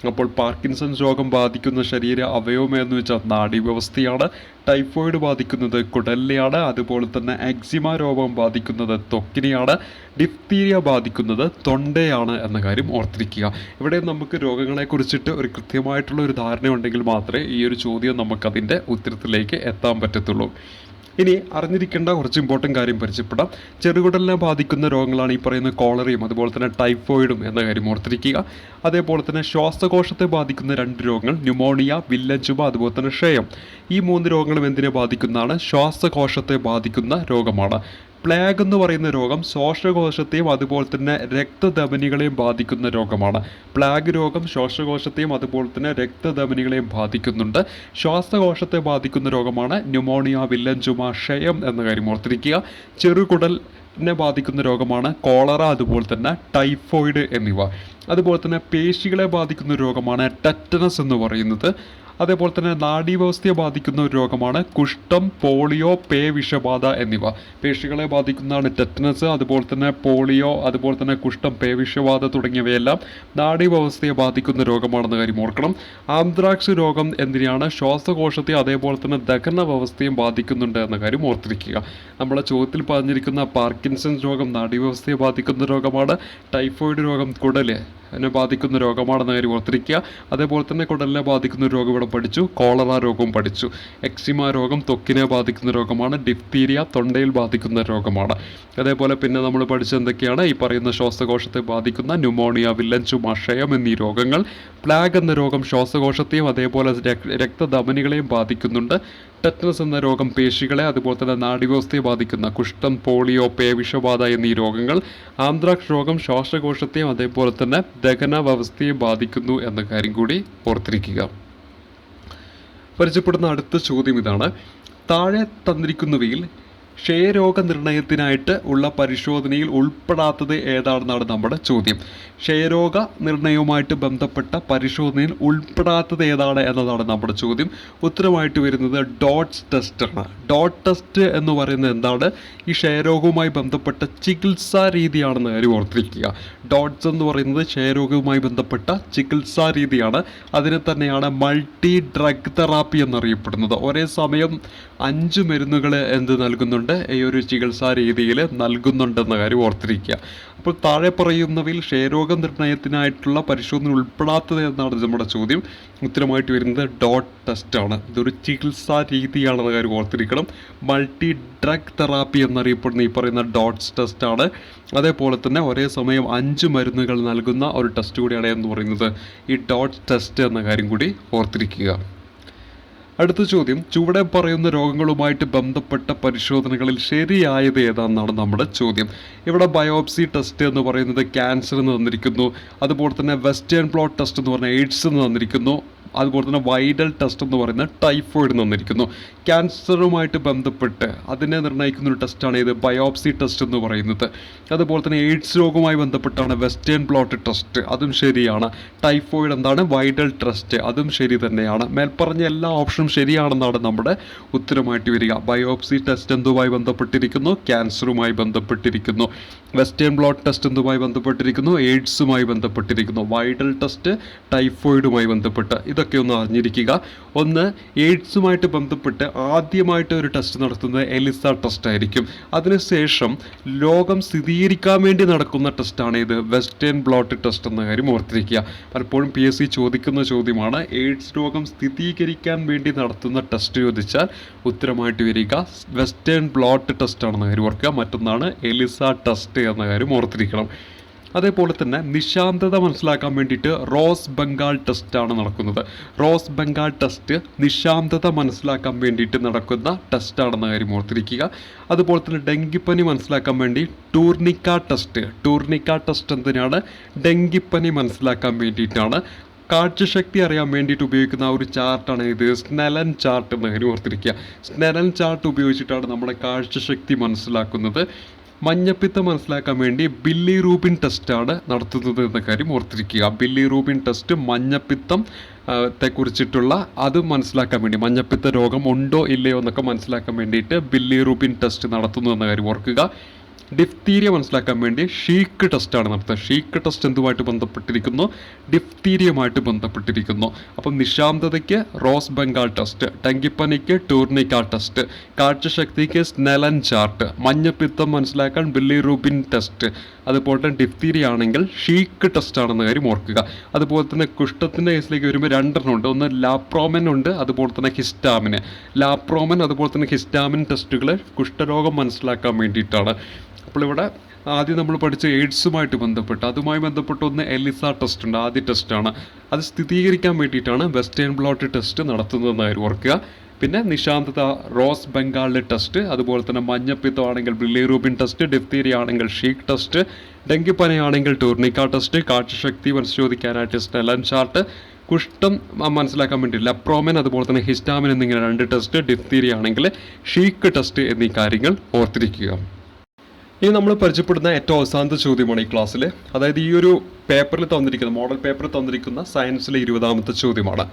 അപ്പോൾ പാർക്കിൻസൺസ് രോഗം ബാധിക്കുന്ന ശരീര അവയവം എന്ന് വെച്ചാൽ നാഡീവ്യവസ്ഥയാണ്. ടൈഫോയിഡ് ബാധിക്കുന്നത് കുടലിനെയാണ്. അതുപോലെ തന്നെ എക്സിമ രോഗം ബാധിക്കുന്നത് ത്വക്കിനെയാണ്. ഡിഫ്തീരിയ ബാധിക്കുന്നത് തൊണ്ടയാണ് എന്ന കാര്യം ഓർത്തിരിക്കുക. ഇവിടെ നമുക്ക് രോഗങ്ങളെ കുറിച്ചിട്ട് ഒരു കൃത്യമായിട്ടുള്ള ഒരു ധാരണ ഉണ്ടെങ്കിൽ മാത്രമേ ഈ ഒരു ചോദ്യം നമുക്കതിൻ്റെ ഉത്തരത്തിലേക്ക് എത്താൻ പറ്റത്തുള്ളൂ. ഇനി അറിഞ്ഞിരിക്കേണ്ട കുറച്ച് ഇമ്പോർട്ടൻറ്റ് കാര്യം പരിചയപ്പെടാം. ചെറുകുടലിനെ ബാധിക്കുന്ന രോഗങ്ങളാണ് ഈ പറയുന്ന കോളറയും അതുപോലെ തന്നെ ടൈഫോയിഡും എന്ന കാര്യം ഓർത്തിരിക്കുക. അതേപോലെ തന്നെ ശ്വാസകോശത്തെ ബാധിക്കുന്ന 2 രോഗങ്ങൾ ന്യൂമോണിയ, വില്ലൻ ചുമ, അതുപോലെ തന്നെ ക്ഷയം. ഈ 3 രോഗങ്ങളും എന്തിനെ ബാധിക്കുന്നതാണ്? ശ്വാസകോശത്തെ ബാധിക്കുന്ന രോഗമാണ്. പ്ലേഗ് എന്ന് പറയുന്ന രോഗം ശ്വാസകോശത്തെയും അതുപോലെ തന്നെ രക്തധമനികളെയും ബാധിക്കുന്ന രോഗമാണ്. പ്ലേഗ് രോഗം ശ്വാസകോശത്തെയും അതുപോലെ തന്നെ രക്തധമനികളെയും ബാധിക്കുന്നുണ്ട്. ശ്വാസകോശത്തെ ബാധിക്കുന്ന രോഗമാണ് ന്യൂമോണിയ, വില്ലൻ ചുമ, ക്ഷയം എന്ന കാര്യം ഓർത്തിരിക്കുക. ചെറുകുടലിനെ ബാധിക്കുന്ന രോഗമാണ് കോളറ, അതുപോലെ തന്നെ ടൈഫോയിഡ് എന്നിവ. അതുപോലെ തന്നെ പേശികളെ ബാധിക്കുന്ന രോഗമാണ് ടെറ്റനസ് എന്ന് പറയുന്നത്. അതേപോലെ തന്നെ നാഡീവ്യവസ്ഥയെ ബാധിക്കുന്ന ഒരു രോഗമാണ് കുഷ്ഠം, പോളിയോ, വിഷബാധ എന്നിവ. പേശികളെ ബാധിക്കുന്നതാണ് ടെറ്റനസ്, അതുപോലെ തന്നെ പോളിയോ, അതുപോലെ തന്നെ കുഷ്ഠം, വിഷബാധ തുടങ്ങിയവയെല്ലാം നാഡീവ്യവസ്ഥയെ ബാധിക്കുന്ന രോഗമാണെന്ന കാര്യം ഓർക്കണം. ആന്ത്രാക്സ് രോഗം എന്തിനാണ്? ശ്വാസകോശത്തെ അതേപോലെ തന്നെ ദഹന വ്യവസ്ഥയും ബാധിക്കുന്നുണ്ട് എന്ന കാര്യം ഓർത്തിരിക്കുക. നമ്മളെ ചോദ്യത്തിൽ പറഞ്ഞിരിക്കുന്ന പാർക്കിൻസൺസ് രോഗം നാഡീവ്യവസ്ഥയെ ബാധിക്കുന്ന രോഗമാണ്. ടൈഫോയിഡ് രോഗം കുടലിനെ ബാധിക്കുന്ന രോഗമാണെന്ന കാര്യം ഓർത്തിരിക്കുക. അതേപോലെ തന്നെ കുടലിനെ ബാധിക്കുന്ന രോഗം ഇവിടെ പഠിച്ചു. കോളറ രോഗവും പഠിച്ചു. എക്സിമ രോഗം ത്വക്കിനെ ബാധിക്കുന്ന രോഗമാണ്. ഡിഫ്തീരിയ തൊണ്ടയിൽ ബാധിക്കുന്ന രോഗമാണ്. അതേപോലെ പിന്നെ നമ്മൾ പഠിച്ച എന്തൊക്കെയാണ്? ഈ പറയുന്ന ശ്വാസകോശത്തെ ബാധിക്കുന്ന ന്യൂമോണിയ, വില്ലൻ ചുമ, ക്ഷയം എന്നീ രോഗങ്ങൾ. പ്ലേഗ് എന്ന രോഗം ശ്വാസകോശത്തെയും അതേപോലെ രക്തധമനികളെയും ബാധിക്കുന്നുണ്ട്. ടെറ്റനസ് എന്ന രോഗം പേശികളെ അതുപോലെ തന്നെ നാഡീവ്യവസ്ഥയെ ബാധിക്കുന്ന കുഷ്ഠം, പോളിയോ, വിഷബാധ എന്നീ രോഗങ്ങൾ. ആന്ത്രാക്സ് രോഗം ശ്വാസകോശത്തെയും അതേപോലെ തന്നെ ദഹന വ്യവസ്ഥയെ ബാധിക്കുന്നു എന്ന കാര്യം കൂടി ഓർത്തിരിക്കുക. പരിചയപ്പെടുന്ന അടുത്ത ചോദ്യം ഇതാണ്. താഴെ തന്നിരിക്കുന്നവയിൽ ക്ഷയരോഗ നിർണയത്തിനായിട്ട് ഉള്ള പരിശോധനയിൽ ഉൾപ്പെടാത്തത് ഏതാണെന്നാണ് നമ്മുടെ ചോദ്യം. ക്ഷയരോഗ നിർണയവുമായിട്ട് ബന്ധപ്പെട്ട പരിശോധനയിൽ ഉൾപ്പെടാത്തത് ഏതാണ് എന്നതാണ് നമ്മുടെ ചോദ്യം. ഉത്തരമായിട്ട് വരുന്നത് ഡോട്ട്സ് ടെസ്റ്റാണ്. ഡോട്ട് ടെസ്റ്റ് എന്ന് പറയുന്നത് എന്താണ്? ഈ ക്ഷയരോഗവുമായി ബന്ധപ്പെട്ട ചികിത്സാ രീതിയാണെന്ന് കാര്യം ഓർത്തിരിക്കുക. ഡോട്ട്സ് എന്ന് പറയുന്നത് ക്ഷയരോഗവുമായി ബന്ധപ്പെട്ട ചികിത്സാ രീതിയാണ്. അതിനെ തന്നെയാണ് മൾട്ടി ഡ്രഗ് തെറാപ്പി എന്നറിയപ്പെടുന്നത്. ഒരേ സമയം 5 മരുന്നുകൾ നൽകുന്നുണ്ട്, ഈ ഒരു ചികിത്സാ രീതിയിൽ നൽകുന്നുണ്ടെന്ന കാര്യം ഓർത്തിരിക്കുക. അപ്പോൾ താഴെ പറയുന്നവയിൽ ക്ഷയരോഗ നിർണയത്തിനായിട്ടുള്ള പരിശോധന ഉൾപ്പെടാത്തത് എന്നാണ് നമ്മുടെ ചോദ്യം. ഉത്തരമായിട്ട് വരുന്നത് ഡോട്ട് ടെസ്റ്റ് ആണ്. ഇതൊരു ചികിത്സാ രീതിയാണെന്ന കാര്യം ഓർത്തിരിക്കണം. മൾട്ടി ഡ്രഗ് തെറാപ്പി എന്നറിയപ്പെടുന്ന ഈ പറയുന്ന ഡോട്ട്സ് ടെസ്റ്റ് ആണ്. അതേപോലെ തന്നെ ഒരേ സമയം 5 മരുന്നുകൾ നൽകുന്ന ഒരു ടെസ്റ്റ് കൂടിയാണ് എന്ന് പറയുന്നത് ഈ ഡോട്ട്സ് ടെസ്റ്റ് എന്ന കാര്യം കൂടി ഓർത്തിരിക്കുക. അടുത്ത ചോദ്യം, ചുവടെ പറയുന്ന രോഗങ്ങളുമായിട്ട് ബന്ധപ്പെട്ട പരിശോധനകളിൽ ശരിയായത് ഏതാണെന്നാണ് നമ്മുടെ ചോദ്യം. ഇവിടെ ബയോപ്സി ടെസ്റ്റ് എന്ന് പറയുന്നത് ക്യാൻസർ എന്ന് തന്നിരിക്കുന്നു. അതുപോലെ തന്നെ വെസ്റ്റേൺ ബ്ലോട്ട് ടെസ്റ്റ് എന്ന് പറഞ്ഞാൽ എയ്ഡ്സ് എന്ന് തന്നിരിക്കുന്നു. അതുപോലെ തന്നെ വൈഡൽ ടെസ്റ്റ് എന്ന് പറയുന്ന ടൈഫോയിഡ് തന്നിരിക്കുന്നു. ക്യാൻസറുമായിട്ട് ബന്ധപ്പെട്ട് അതിനെ നിർണ്ണയിക്കുന്ന ഒരു ടെസ്റ്റാണ് ഇത് ബയോപ്സി ടെസ്റ്റ് എന്ന് പറയുന്നത്. അതുപോലെ തന്നെ എയ്ഡ്സ് രോഗവുമായി ബന്ധപ്പെട്ടാണ് വെസ്റ്റേൺ ബ്ലോട്ട് ടെസ്റ്റ്, അതും ശരിയാണ്. ടൈഫോയിഡ് എന്താണ്? വൈഡൽ ടെസ്റ്റ്, അതും ശരി തന്നെയാണ്. മേൽപ്പറഞ്ഞ എല്ലാ ഓപ്ഷനും ശരിയാണെന്നാണ് നമ്മുടെ ഉത്തരമായിട്ട് വരിക. ബയോപ്സി ടെസ്റ്റ് എന്തുമായി ബന്ധപ്പെട്ടിരിക്കുന്നു? ക്യാൻസറുമായി ബന്ധപ്പെട്ടിരിക്കുന്നു. വെസ്റ്റേൺ ബ്ലോട്ട് ടെസ്റ്റ് എന്തുമായി ബന്ധപ്പെട്ടിരിക്കുന്നു? എയ്ഡ്സുമായി ബന്ധപ്പെട്ടിരിക്കുന്നു. വൈഡൽ ടെസ്റ്റ് ടൈഫോയിഡുമായി ബന്ധപ്പെട്ട്. ഇതൊക്കെ ഒന്ന് അറിഞ്ഞിരിക്കുക. ഒന്ന്, എയ്ഡ്സുമായിട്ട് ബന്ധപ്പെട്ട് ആദ്യമായിട്ട് ഒരു ടെസ്റ്റ് നടത്തുന്നത് എലിസ ടെസ്റ്റ് ആയിരിക്കും. അതിനുശേഷം രോഗം സ്ഥിരീകരിക്കാൻ വേണ്ടി നടക്കുന്ന ടെസ്റ്റാണ് ഇത് വെസ്റ്റേൺ ബ്ലോട്ട് ടെസ്റ്റ് എന്ന കാര്യം ഓർത്തിരിക്കുക. പലപ്പോഴും PSC ചോദിക്കുന്ന ചോദ്യമാണ്, എയ്ഡ്സ് രോഗം സ്ഥിരീകരിക്കാൻ വേണ്ടി നടത്തുന്ന ടെസ്റ്റ് ചോദിച്ചാൽ ഉത്തരമായിട്ട് വരിക വെസ്റ്റേൺ ബ്ലോട്ട് ടെസ്റ്റ് ആണെന്ന കാര്യം ഓർക്കുക. മറ്റൊന്നാണ് എലിസ ടെസ്റ്റ് എന്ന കാര്യം ഓർത്തിരിക്കണം. അതേപോലെ തന്നെ നിശാന്തത മനസ്സിലാക്കാൻ വേണ്ടിയിട്ട് റോസ് ബംഗാൾ ടെസ്റ്റാണ് നടക്കുന്നത്. റോസ് ബംഗാൾ ടെസ്റ്റ് നിശാന്തത മനസ്സിലാക്കാൻ വേണ്ടിയിട്ട് നടക്കുന്ന ടെസ്റ്റാണെന്ന കാര്യം ഓർത്തിരിക്കുക. അതുപോലെ തന്നെ ഡെങ്കിപ്പനി മനസ്സിലാക്കാൻ വേണ്ടി ടൂർണിക്ക ടെസ്റ്റ് എന്തിനാണ്? ഡെങ്കിപ്പനി മനസ്സിലാക്കാൻ വേണ്ടിയിട്ടാണ്. കാഴ്ചശക്തി അറിയാൻ വേണ്ടിയിട്ട് ഉപയോഗിക്കുന്ന ഒരു ചാർട്ടാണ് ഇത് സ്നെല്ലൻ ചാർട്ട് എന്ന കാര്യം ഓർത്തിരിക്കുക. സ്നെല്ലൻ ചാർട്ട് ഉപയോഗിച്ചിട്ടാണ് നമ്മുടെ കാഴ്ചശക്തി മനസ്സിലാക്കുന്നത്. മഞ്ഞപ്പിത്തം മനസ്സിലാക്കാൻ വേണ്ടി ബില്ലി റൂബിൻ ടെസ്റ്റാണ് നടത്തുന്നത് എന്ന കാര്യം ഓർത്തിരിക്കുക. ബില്ലി റൂബിൻ ടെസ്റ്റ് മഞ്ഞപ്പിത്തം കുറിച്ചിട്ടുള്ള അത് മനസ്സിലാക്കാൻ വേണ്ടി, മഞ്ഞപ്പിത്ത രോഗം ഉണ്ടോ ഇല്ലയോ എന്നൊക്കെ മനസ്സിലാക്കാൻ വേണ്ടിയിട്ട് ബില്ലി റൂബിൻ ടെസ്റ്റ് നടത്തുന്നു എന്ന കാര്യം ഓർക്കുക. ഡിഫ്തീരിയ മനസ്സിലാക്കാൻ വേണ്ടി ഷീക്ക് ടെസ്റ്റാണ് നടത്തുക. ഷീക്ക് ടെസ്റ്റ് എന്തുമായിട്ട് ബന്ധപ്പെട്ടിരിക്കുന്നു? ഡിഫ്തീരിയമായിട്ട് ബന്ധപ്പെട്ടിരിക്കുന്നു. അപ്പം നിശാന്തതയ്ക്ക് റോസ് ബംഗാൾ ടെസ്റ്റ്, ഡെങ്കിപ്പനിക്ക് ടൂർണിക്ക ടെസ്റ്റ്, കാഴ്ചശക്തിക്ക് സ്നെല്ലൻ ചാർട്ട്, മഞ്ഞപ്പിത്തം മനസ്സിലാക്കാൻ ബില്ലി റൂബിൻ ടെസ്റ്റ്, അതുപോലെ തന്നെ ഡിഫ്തീരിയ ആണെങ്കിൽ ഷീക്ക് ടെസ്റ്റ് ആണെന്ന കാര്യം ഓർക്കുക. അതുപോലെ തന്നെ കുഷ്ഠത്തിൻ്റെ കേസിലേക്ക് വരുമ്പോൾ 2 ഉണ്ട്. ഒന്ന് ലാപ്രോമൻ ഉണ്ട്, അതുപോലെ തന്നെ ഹിസ്റ്റാമിൻ. ലാപ്രോമൻ അതുപോലെ തന്നെ ഹിസ്റ്റാമിൻ ടെസ്റ്റുകൾ കുഷ്ഠരോഗം മനസ്സിലാക്കാൻ വേണ്ടിയിട്ടാണ്. അപ്പോൾ ഇവിടെ ആദ്യം നമ്മൾ പഠിച്ച എയ്ഡ്സുമായിട്ട് ബന്ധപ്പെട്ട് അതുമായി ബന്ധപ്പെട്ട് ഒന്ന് എലിസ ടെസ്റ്റ് ഉണ്ട്, ആദ്യ ടെസ്റ്റാണ്. അത് സ്ഥിരീകരിക്കാൻ വേണ്ടിയിട്ടാണ് വെസ്റ്റേൺ ബ്ലോട്ട് ടെസ്റ്റ് നടത്തുന്നതെന്ന് കാര്യം ഓർക്കുക. പിന്നെ നിശാന്തത റോസ് ബംഗാളിലെ ടെസ്റ്റ്, അതുപോലെ തന്നെ മഞ്ഞപ്പിത്തം ആണെങ്കിൽ ബില്ലി റൂബിൻ ടെസ്റ്റ്, ഡിഫ്തീരിയ ആണെങ്കിൽ ഷീക്ക് ടെസ്റ്റ്, ഡെങ്കിപ്പനി ആണെങ്കിൽ ടൂർണിക്ക ടെസ്റ്റ്, കാഴ്ചശക്തി പരിശോധിക്കാനായിട്ട് സ്നെല്ലൻ ചാർട്ട്, കുഷ്ഠം മനസ്സിലാക്കാൻ വേണ്ടി ലെപ്രോമൻ, അതുപോലെ തന്നെ ഹിസ്റ്റാമിൻ എന്നിങ്ങനെ 2 ടെസ്റ്റ്, ഡിഫ്തീരിയ ആണെങ്കിൽ ഷീക്ക് ടെസ്റ്റ് എന്നീ കാര്യങ്ങൾ ഓർത്തിരിക്കുക. ഇനി നമ്മൾ പരിചയപ്പെടുന്ന ഏറ്റവും അവസാനത്തെ ചോദ്യമാണ് ഈ ക്ലാസ്സിൽ. അതായത് ഈ ഒരു പേപ്പറിൽ തന്നിരിക്കുന്ന മോഡൽ പേപ്പറിൽ തന്നിരിക്കുന്ന സയൻസിലെ 20ാമത്തെ ചോദ്യമാണ്.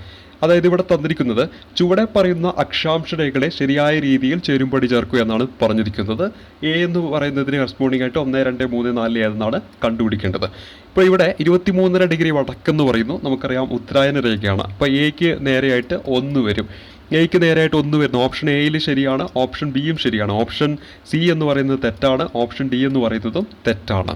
അതായത് ഇവിടെ തന്നിരിക്കുന്നത് ചുവടെ പറയുന്ന അക്ഷാംശ രേഖകളെ ശരിയായ രീതിയിൽ ചേരുംപടി ചേർക്കുക എന്നാണ് പറഞ്ഞിരിക്കുന്നത്. എ എന്ന് പറയുന്നതിന് കറസ്പോണ്ടിങ് ആയിട്ട് 1, 2, 3, 4 ഏതെന്നാണ് കണ്ടുപിടിക്കേണ്ടത്. ഇപ്പോൾ ഇവിടെ 23.5 ഡിഗ്രി വടക്കെന്ന് പറയുന്നു. നമുക്കറിയാം ഉത്തരായന രേഖയാണ്. അപ്പോൾ എക്ക് നേരെയായിട്ട് 1 വരും. എക്ക് നേരെയായിട്ട് 1 വരുന്നു. ഓപ്ഷൻ എയിൽ ശരിയാണ്, ഓപ്ഷൻ ബിയും ശരിയാണ്. ഓപ്ഷൻ സി എന്ന് പറയുന്നത് തെറ്റാണ്, ഓപ്ഷൻ ഡി എന്ന് പറയുന്നതും തെറ്റാണ്.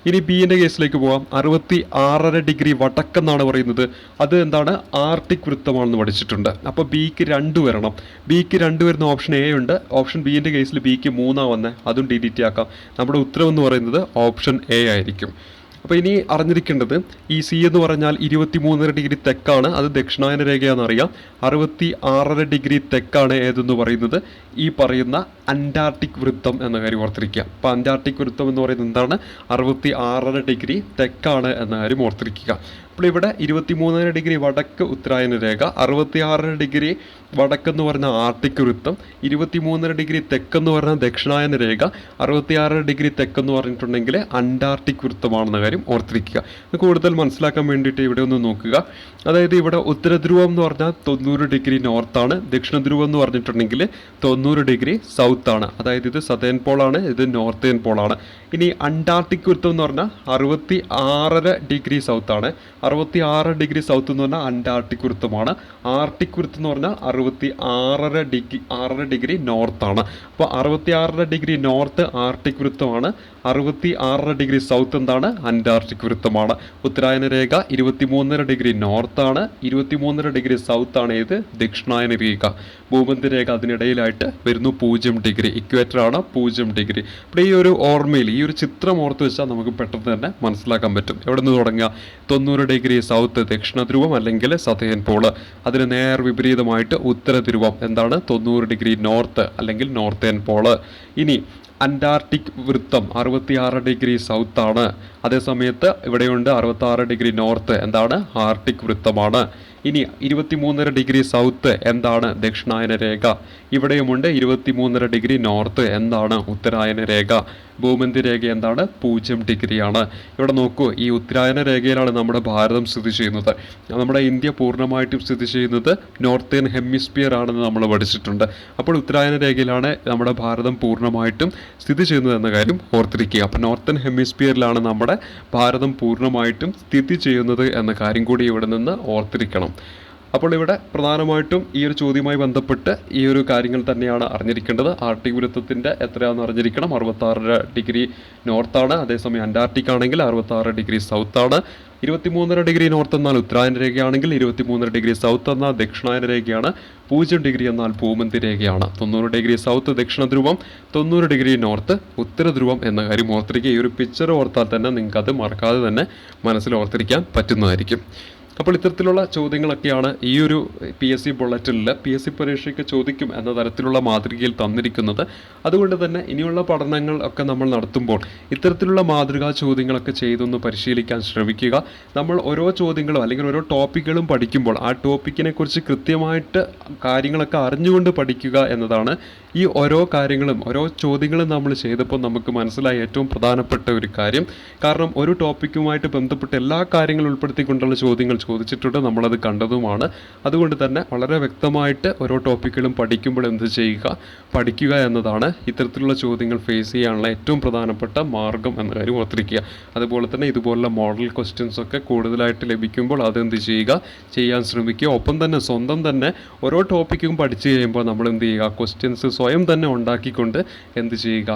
ഇനി ബിൻ്റെ കേസിലേക്ക് പോകാം. 66.5 ഡിഗ്രി വടക്കെന്നാണ് പറയുന്നത്. അത് എന്താണ്? ആർട്ടിക് വൃത്തമാണെന്ന് പഠിച്ചിട്ടുണ്ട്. അപ്പോൾ ബിക്ക് 2 വരണം. ബിക്ക് 2 വരുന്ന ഓപ്ഷൻ എ ഉണ്ട്. ഓപ്ഷൻ ബിൻ്റെ കേസിൽ ബിക്ക് 3 വന്നേ, അതും ഡിലീറ്റ് ആക്കാം. നമ്മുടെ ഉത്തരം എന്ന് പറയുന്നത് ഓപ്ഷൻ എ ആയിരിക്കും. അപ്പോൾ ഇനി അറിഞ്ഞിരിക്കേണ്ടത് ഈ സി എന്ന് പറഞ്ഞാൽ 23.5 ഡിഗ്രി തെക്കാണ്, അത് ദക്ഷിണായന രേഖയാണെന്നറിയാം. 66.5 ഡിഗ്രി തെക്കാണ് ഏതെന്ന് പറയുന്നത് ഈ പറയുന്ന അന്റാർട്ടിക് വൃത്തം എന്ന കാര്യം ഓർത്തിരിക്കുക. അപ്പോൾ അന്റാർട്ടിക് വൃത്തം എന്ന് പറയുന്നത് എന്താണ്? 66.5 ഡിഗ്രി തെക്കാണ് എന്ന കാര്യം ഓർത്തിരിക്കുക. അപ്പോൾ ഇവിടെ 23 ഡിഗ്രി വടക്ക് ഉത്തരായന രേഖ, 66 ഡിഗ്രി വടക്കെന്ന് പറഞ്ഞ ആർട്ടിക് വൃത്തം, 23 ഡിഗ്രി തെക്കെന്ന് പറഞ്ഞ ദക്ഷിണായന രേഖ, 66 ഡിഗ്രി തെക്കെന്ന് പറഞ്ഞിട്ടുണ്ടെങ്കിൽ അന്റാർട്ടിക് വൃത്തമാണെന്ന കാര്യം ഓർത്തിരിക്കുക. കൂടുതൽ മനസ്സിലാക്കാൻ വേണ്ടിയിട്ട് ഇവിടെ ഒന്ന് നോക്കുക. അതായത് ഇവിടെ ഉത്തരധ്രുവം എന്ന് പറഞ്ഞാൽ 90 ഡിഗ്രി നോർത്താണ്, ദക്ഷിണ ധ്രുവം എന്ന് പറഞ്ഞിട്ടുണ്ടെങ്കിൽ 90 ഡിഗ്രി സൗത്ത് ആണ്. അതായത് ഇത് സതേൺ പോളാണ്, ഇത് നോർത്തേൺ പോളാണ്. ഇനി അന്റാർട്ടിക് വൃത്തം എന്ന് പറഞ്ഞാൽ 66.5 ഡിഗ്രി സൗത്ത് ആണ്. 66 ഡിഗ്രി സൗത്ത് എന്ന് പറഞ്ഞാൽ അന്റാർട്ടിക് വൃത്തമാണ്. ആർട്ടിക് വൃത്തം എന്ന് പറഞ്ഞാൽ 6 ഡിഗ്രി നോർത്താണ്. അപ്പോൾ 66 ഡിഗ്രി നോർത്ത് ആർട്ടിക് വൃത്തമാണ്, 66 ഡിഗ്രി സൗത്ത് എന്താണ്, അന്റാർട്ടിക് വൃത്തമാണ്. ഉത്തരായന രേഖ 23 ഡിഗ്രി നോർത്താണ്, 23 ഡിഗ്രി സൗത്ത് ആണ് ഇത് ദക്ഷിണായന രേഖ. ഭൂമധ്യരേഖ അതിനിടയിലായിട്ട് വരുന്നു 0 ഡിഗ്രി, ഇക്വേറ്റർ ആണ് 0 ഡിഗ്രി. അപ്പോൾ ഈ ഒരു ഓർമ്മയിൽ ഈ ഒരു ചിത്രം ഓർത്ത് വെച്ചാൽ നമുക്ക് പെട്ടെന്ന് തന്നെ മനസ്സിലാക്കാൻ പറ്റും. എവിടെ നിന്ന് തുടങ്ങുക? 90 ഡിഗ്രി സൗത്ത് ദക്ഷിണ ധ്രുവം അല്ലെങ്കിൽ സതേൺ പോള്, അതിന് നേർ വിപരീതമായിട്ട് ഉത്തര ധ്രുവം എന്താണ്, 90 ഡിഗ്രി നോർത്ത് അല്ലെങ്കിൽ നോർത്തേൺ പോള്. ഇനി അന്റാർട്ടിക് വൃത്തം 66 ഡിഗ്രി സൗത്ത് ആണ്. അതേസമയത്ത് ഇവിടെയുണ്ട് 66 ഡിഗ്രി നോർത്ത് എന്താണ്, ആർട്ടിക് വൃത്തമാണ്. ഇനി 23 ഡിഗ്രി സൗത്ത് എന്താണ്, ദക്ഷിണായന രേഖ. ഇവിടെയുമുണ്ട് 23 ഡിഗ്രി നോർത്ത് എന്താണ്, ഉത്തരായന രേഖ. ഭൂമധ്യരേഖ എന്താണ്, 0 ഡിഗ്രിയാണ്. ഇവിടെ നോക്കൂ, ഈ ഉത്തരായന രേഖയിലാണ് നമ്മുടെ ഭാരതം സ്ഥിതി ചെയ്യുന്നത്. നമ്മുടെ ഇന്ത്യ പൂർണ്ണമായിട്ടും സ്ഥിതി ചെയ്യുന്നത് നോർത്തേൺ ഹെമിസ്ഫിയർ ആണെന്ന് നമ്മൾ പഠിച്ചിട്ടുണ്ട്. അപ്പോൾ ഉത്തരായന രേഖയിലാണ് നമ്മുടെ ഭാരതം പൂർണ്ണമായിട്ടും സ്ഥിതി ചെയ്യുന്നത് എന്ന കാര്യം ഓർത്തിരിക്കുക. അപ്പോൾ നോർത്തേൺ ഹെമിസ്ഫിയറിലാണ് നമ്മുടെ ഭാരതം പൂർണ്ണമായിട്ടും സ്ഥിതി ചെയ്യുന്നത് എന്ന കാര്യം കൂടി ഇവിടെ നിന്ന് ഓർത്തിരിക്കണം. അപ്പോൾ ഇവിടെ പ്രധാനമായിട്ടും ഈ ഒരു ചോദ്യവുമായി ബന്ധപ്പെട്ട് ഈ ഒരു കാര്യങ്ങൾ തന്നെയാണ് അറിഞ്ഞിരിക്കേണ്ടത്. ആർട്ടിക് വൃത്തത്തിൻ്റെ എത്രയാണെന്ന് അറിഞ്ഞിരിക്കണം. 66 ഡിഗ്രി നോർത്താണ്. അതേസമയം അന്റാർട്ടിക് ആണെങ്കിൽ 66 ഡിഗ്രി സൗത്താണ്. 23 ഡിഗ്രി നോർത്ത് എന്നാൽ ഉത്തരായന രേഖയാണെങ്കിൽ 23 ഡിഗ്രി സൗത്ത് എന്നാൽ ദക്ഷിണായന രേഖയാണ്. 0 ഡിഗ്രി എന്നാൽ ഭൂമധ്യ രേഖയാണ്. 90 ഡിഗ്രി സൗത്ത് ദക്ഷിണ ധ്രുവം, 90 ഡിഗ്രി നോർത്ത് ഉത്തര ധ്രുവം എന്ന കാര്യം ഓർത്തിരിക്കുക. ഈ ഒരു പിക്ചർ ഓർത്താൽ തന്നെ നിങ്ങൾക്ക് അത് മറക്കാതെ തന്നെ മനസ്സിൽ ഓർത്തിരിക്കാൻ പറ്റുന്നതായിരിക്കും. അപ്പോൾ ഇത്തരത്തിലുള്ള ചോദ്യങ്ങളൊക്കെയാണ് ഈ ഒരു PSC ബുള്ളറ്റിനിൽ PSC പരീക്ഷയ്ക്ക് ചോദിക്കും എന്ന തരത്തിലുള്ള മാതൃകയിൽ തന്നിരിക്കുന്നത്. അതുകൊണ്ട് തന്നെ ഇനിയുള്ള പഠനങ്ങൾ ഒക്കെ നമ്മൾ നടത്തുമ്പോൾ ഇത്തരത്തിലുള്ള മാതൃകാ ചോദ്യങ്ങളൊക്കെ ചെയ്തൊന്ന് പരിശീലിക്കാൻ ശ്രമിക്കുക. നമ്മൾ ഓരോ ചോദ്യങ്ങളും അല്ലെങ്കിൽ ഓരോ ടോപ്പിക്കുകളും പഠിക്കുമ്പോൾ ആ ടോപ്പിക്കിനെ കുറിച്ച് കൃത്യമായിട്ട് കാര്യങ്ങളൊക്കെ അറിഞ്ഞുകൊണ്ട് പഠിക്കുക എന്നതാണ് ഈ ഓരോ കാര്യങ്ങളും ഓരോ ചോദ്യങ്ങളും നമ്മൾ ചെയ്തപ്പോൾ നമുക്ക് മനസ്സിലായ ഏറ്റവും പ്രധാനപ്പെട്ട ഒരു കാര്യം. കാരണം ഒരു ടോപ്പിക്കുമായിട്ട് ബന്ധപ്പെട്ട എല്ലാ കാര്യങ്ങളും ഉൾപ്പെടുത്തിക്കൊണ്ടുള്ള ചോദ്യങ്ങൾ ചോദിച്ചിട്ടുണ്ട്, നമ്മളത് കണ്ടതുമാണ്. അതുകൊണ്ട് തന്നെ വളരെ വ്യക്തമായിട്ട് ഓരോ ടോപ്പിക്കുകളും പഠിക്കുമ്പോൾ എന്ത് ചെയ്യുക, പഠിക്കുക എന്നതാണ് ഇത്തരത്തിലുള്ള ചോദ്യങ്ങൾ ഫേസ് ചെയ്യാനുള്ള ഏറ്റവും പ്രധാനപ്പെട്ട മാർഗം എന്ന കാര്യം ഓർത്തിരിക്കുക. അതുപോലെ തന്നെ ഇതുപോലുള്ള മോഡൽ ക്വസ്റ്റ്യൻസ് ഒക്കെ കൂടുതലായിട്ട് ലഭിക്കുമ്പോൾ അതെന്ത് ചെയ്യുക, ചെയ്യാൻ ശ്രമിക്കുക. ഒപ്പം തന്നെ സ്വന്തം തന്നെ ഓരോ ടോപ്പിക്കും പഠിച്ചു കഴിയുമ്പോൾ നമ്മൾ എന്ത് ചെയ്യുക, ക്വസ്റ്റ്യൻസ് സ്വയം തന്നെ ഉണ്ടാക്കിക്കൊണ്ട് എന്ത് ചെയ്യുക,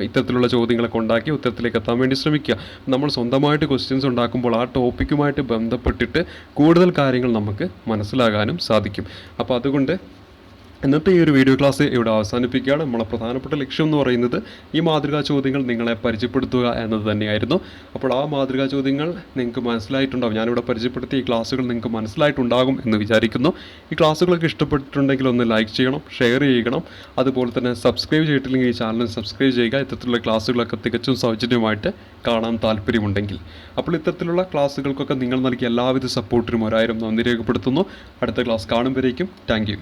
ഇത്തരത്തിലുള്ള ചോദ്യങ്ങളൊക്കെ ഉണ്ടാക്കി ഉത്തരത്തിലേക്ക് എത്താൻ വേണ്ടി ശ്രമിക്കുക. നമ്മൾ സ്വന്തമായിട്ട് ക്വസ്റ്റ്യൻസ് ഉണ്ടാക്കുമ്പോൾ ആ ടോപ്പിക്കുമായിട്ട് ബന്ധപ്പെട്ടിട്ട് കൂടുതൽ കാര്യങ്ങൾ നമുക്ക് മനസ്സിലാകാനും സാധിക്കും. അപ്പോൾ അതുകൊണ്ട് ഇന്നത്തെ ഈ ഒരു വീഡിയോ ക്ലാസ് ഇവിടെ അവസാനിപ്പിക്കുകയാണ്. നമ്മളെ പ്രധാനപ്പെട്ട ലക്ഷ്യം എന്ന് പറയുന്നത് ഈ മാതൃകാ ചോദ്യങ്ങൾ നിങ്ങളെ പരിചയപ്പെടുത്തുക എന്നത് തന്നെയായിരുന്നു. അപ്പോൾ ആ മാതൃകാ ചോദ്യങ്ങൾ നിങ്ങൾക്ക് മനസ്സിലായിട്ടുണ്ടാകും. ഞാനിവിടെ പരിചയപ്പെടുത്തിയ ഈ ക്ലാസ്സുകൾ നിങ്ങൾക്ക് മനസ്സിലായിട്ടുണ്ടാകും എന്ന് വിചാരിക്കുന്നു. ഈ ക്ലാസ്സുകളൊക്കെ ഇഷ്ടപ്പെട്ടിട്ടുണ്ടെങ്കിൽ ഒന്ന് ലൈക്ക് ചെയ്യണം, ഷെയർ ചെയ്യണം. അതുപോലെ തന്നെ സബ്സ്ക്രൈബ് ചെയ്തിട്ടില്ലെങ്കിൽ ഈ ചാനൽ സബ്സ്ക്രൈബ് ചെയ്യുക. ഇത്തരത്തിലുള്ള ക്ലാസ്സുകളൊക്കെ തികച്ചും സൗജന്യമായിട്ട് കാണാൻ താല്പര്യമുണ്ടെങ്കിൽ. അപ്പോൾ ഇത്തരത്തിലുള്ള ക്ലാസ്സുകൾക്കൊക്കെ നിങ്ങൾ നൽകിയ എല്ലാവിധ സപ്പോർട്ടിനും 1000 നന്ദി രേഖപ്പെടുത്തുന്നു. അടുത്ത ക്ലാസ് കാണുമ്പോഴേക്കും താങ്ക് യു.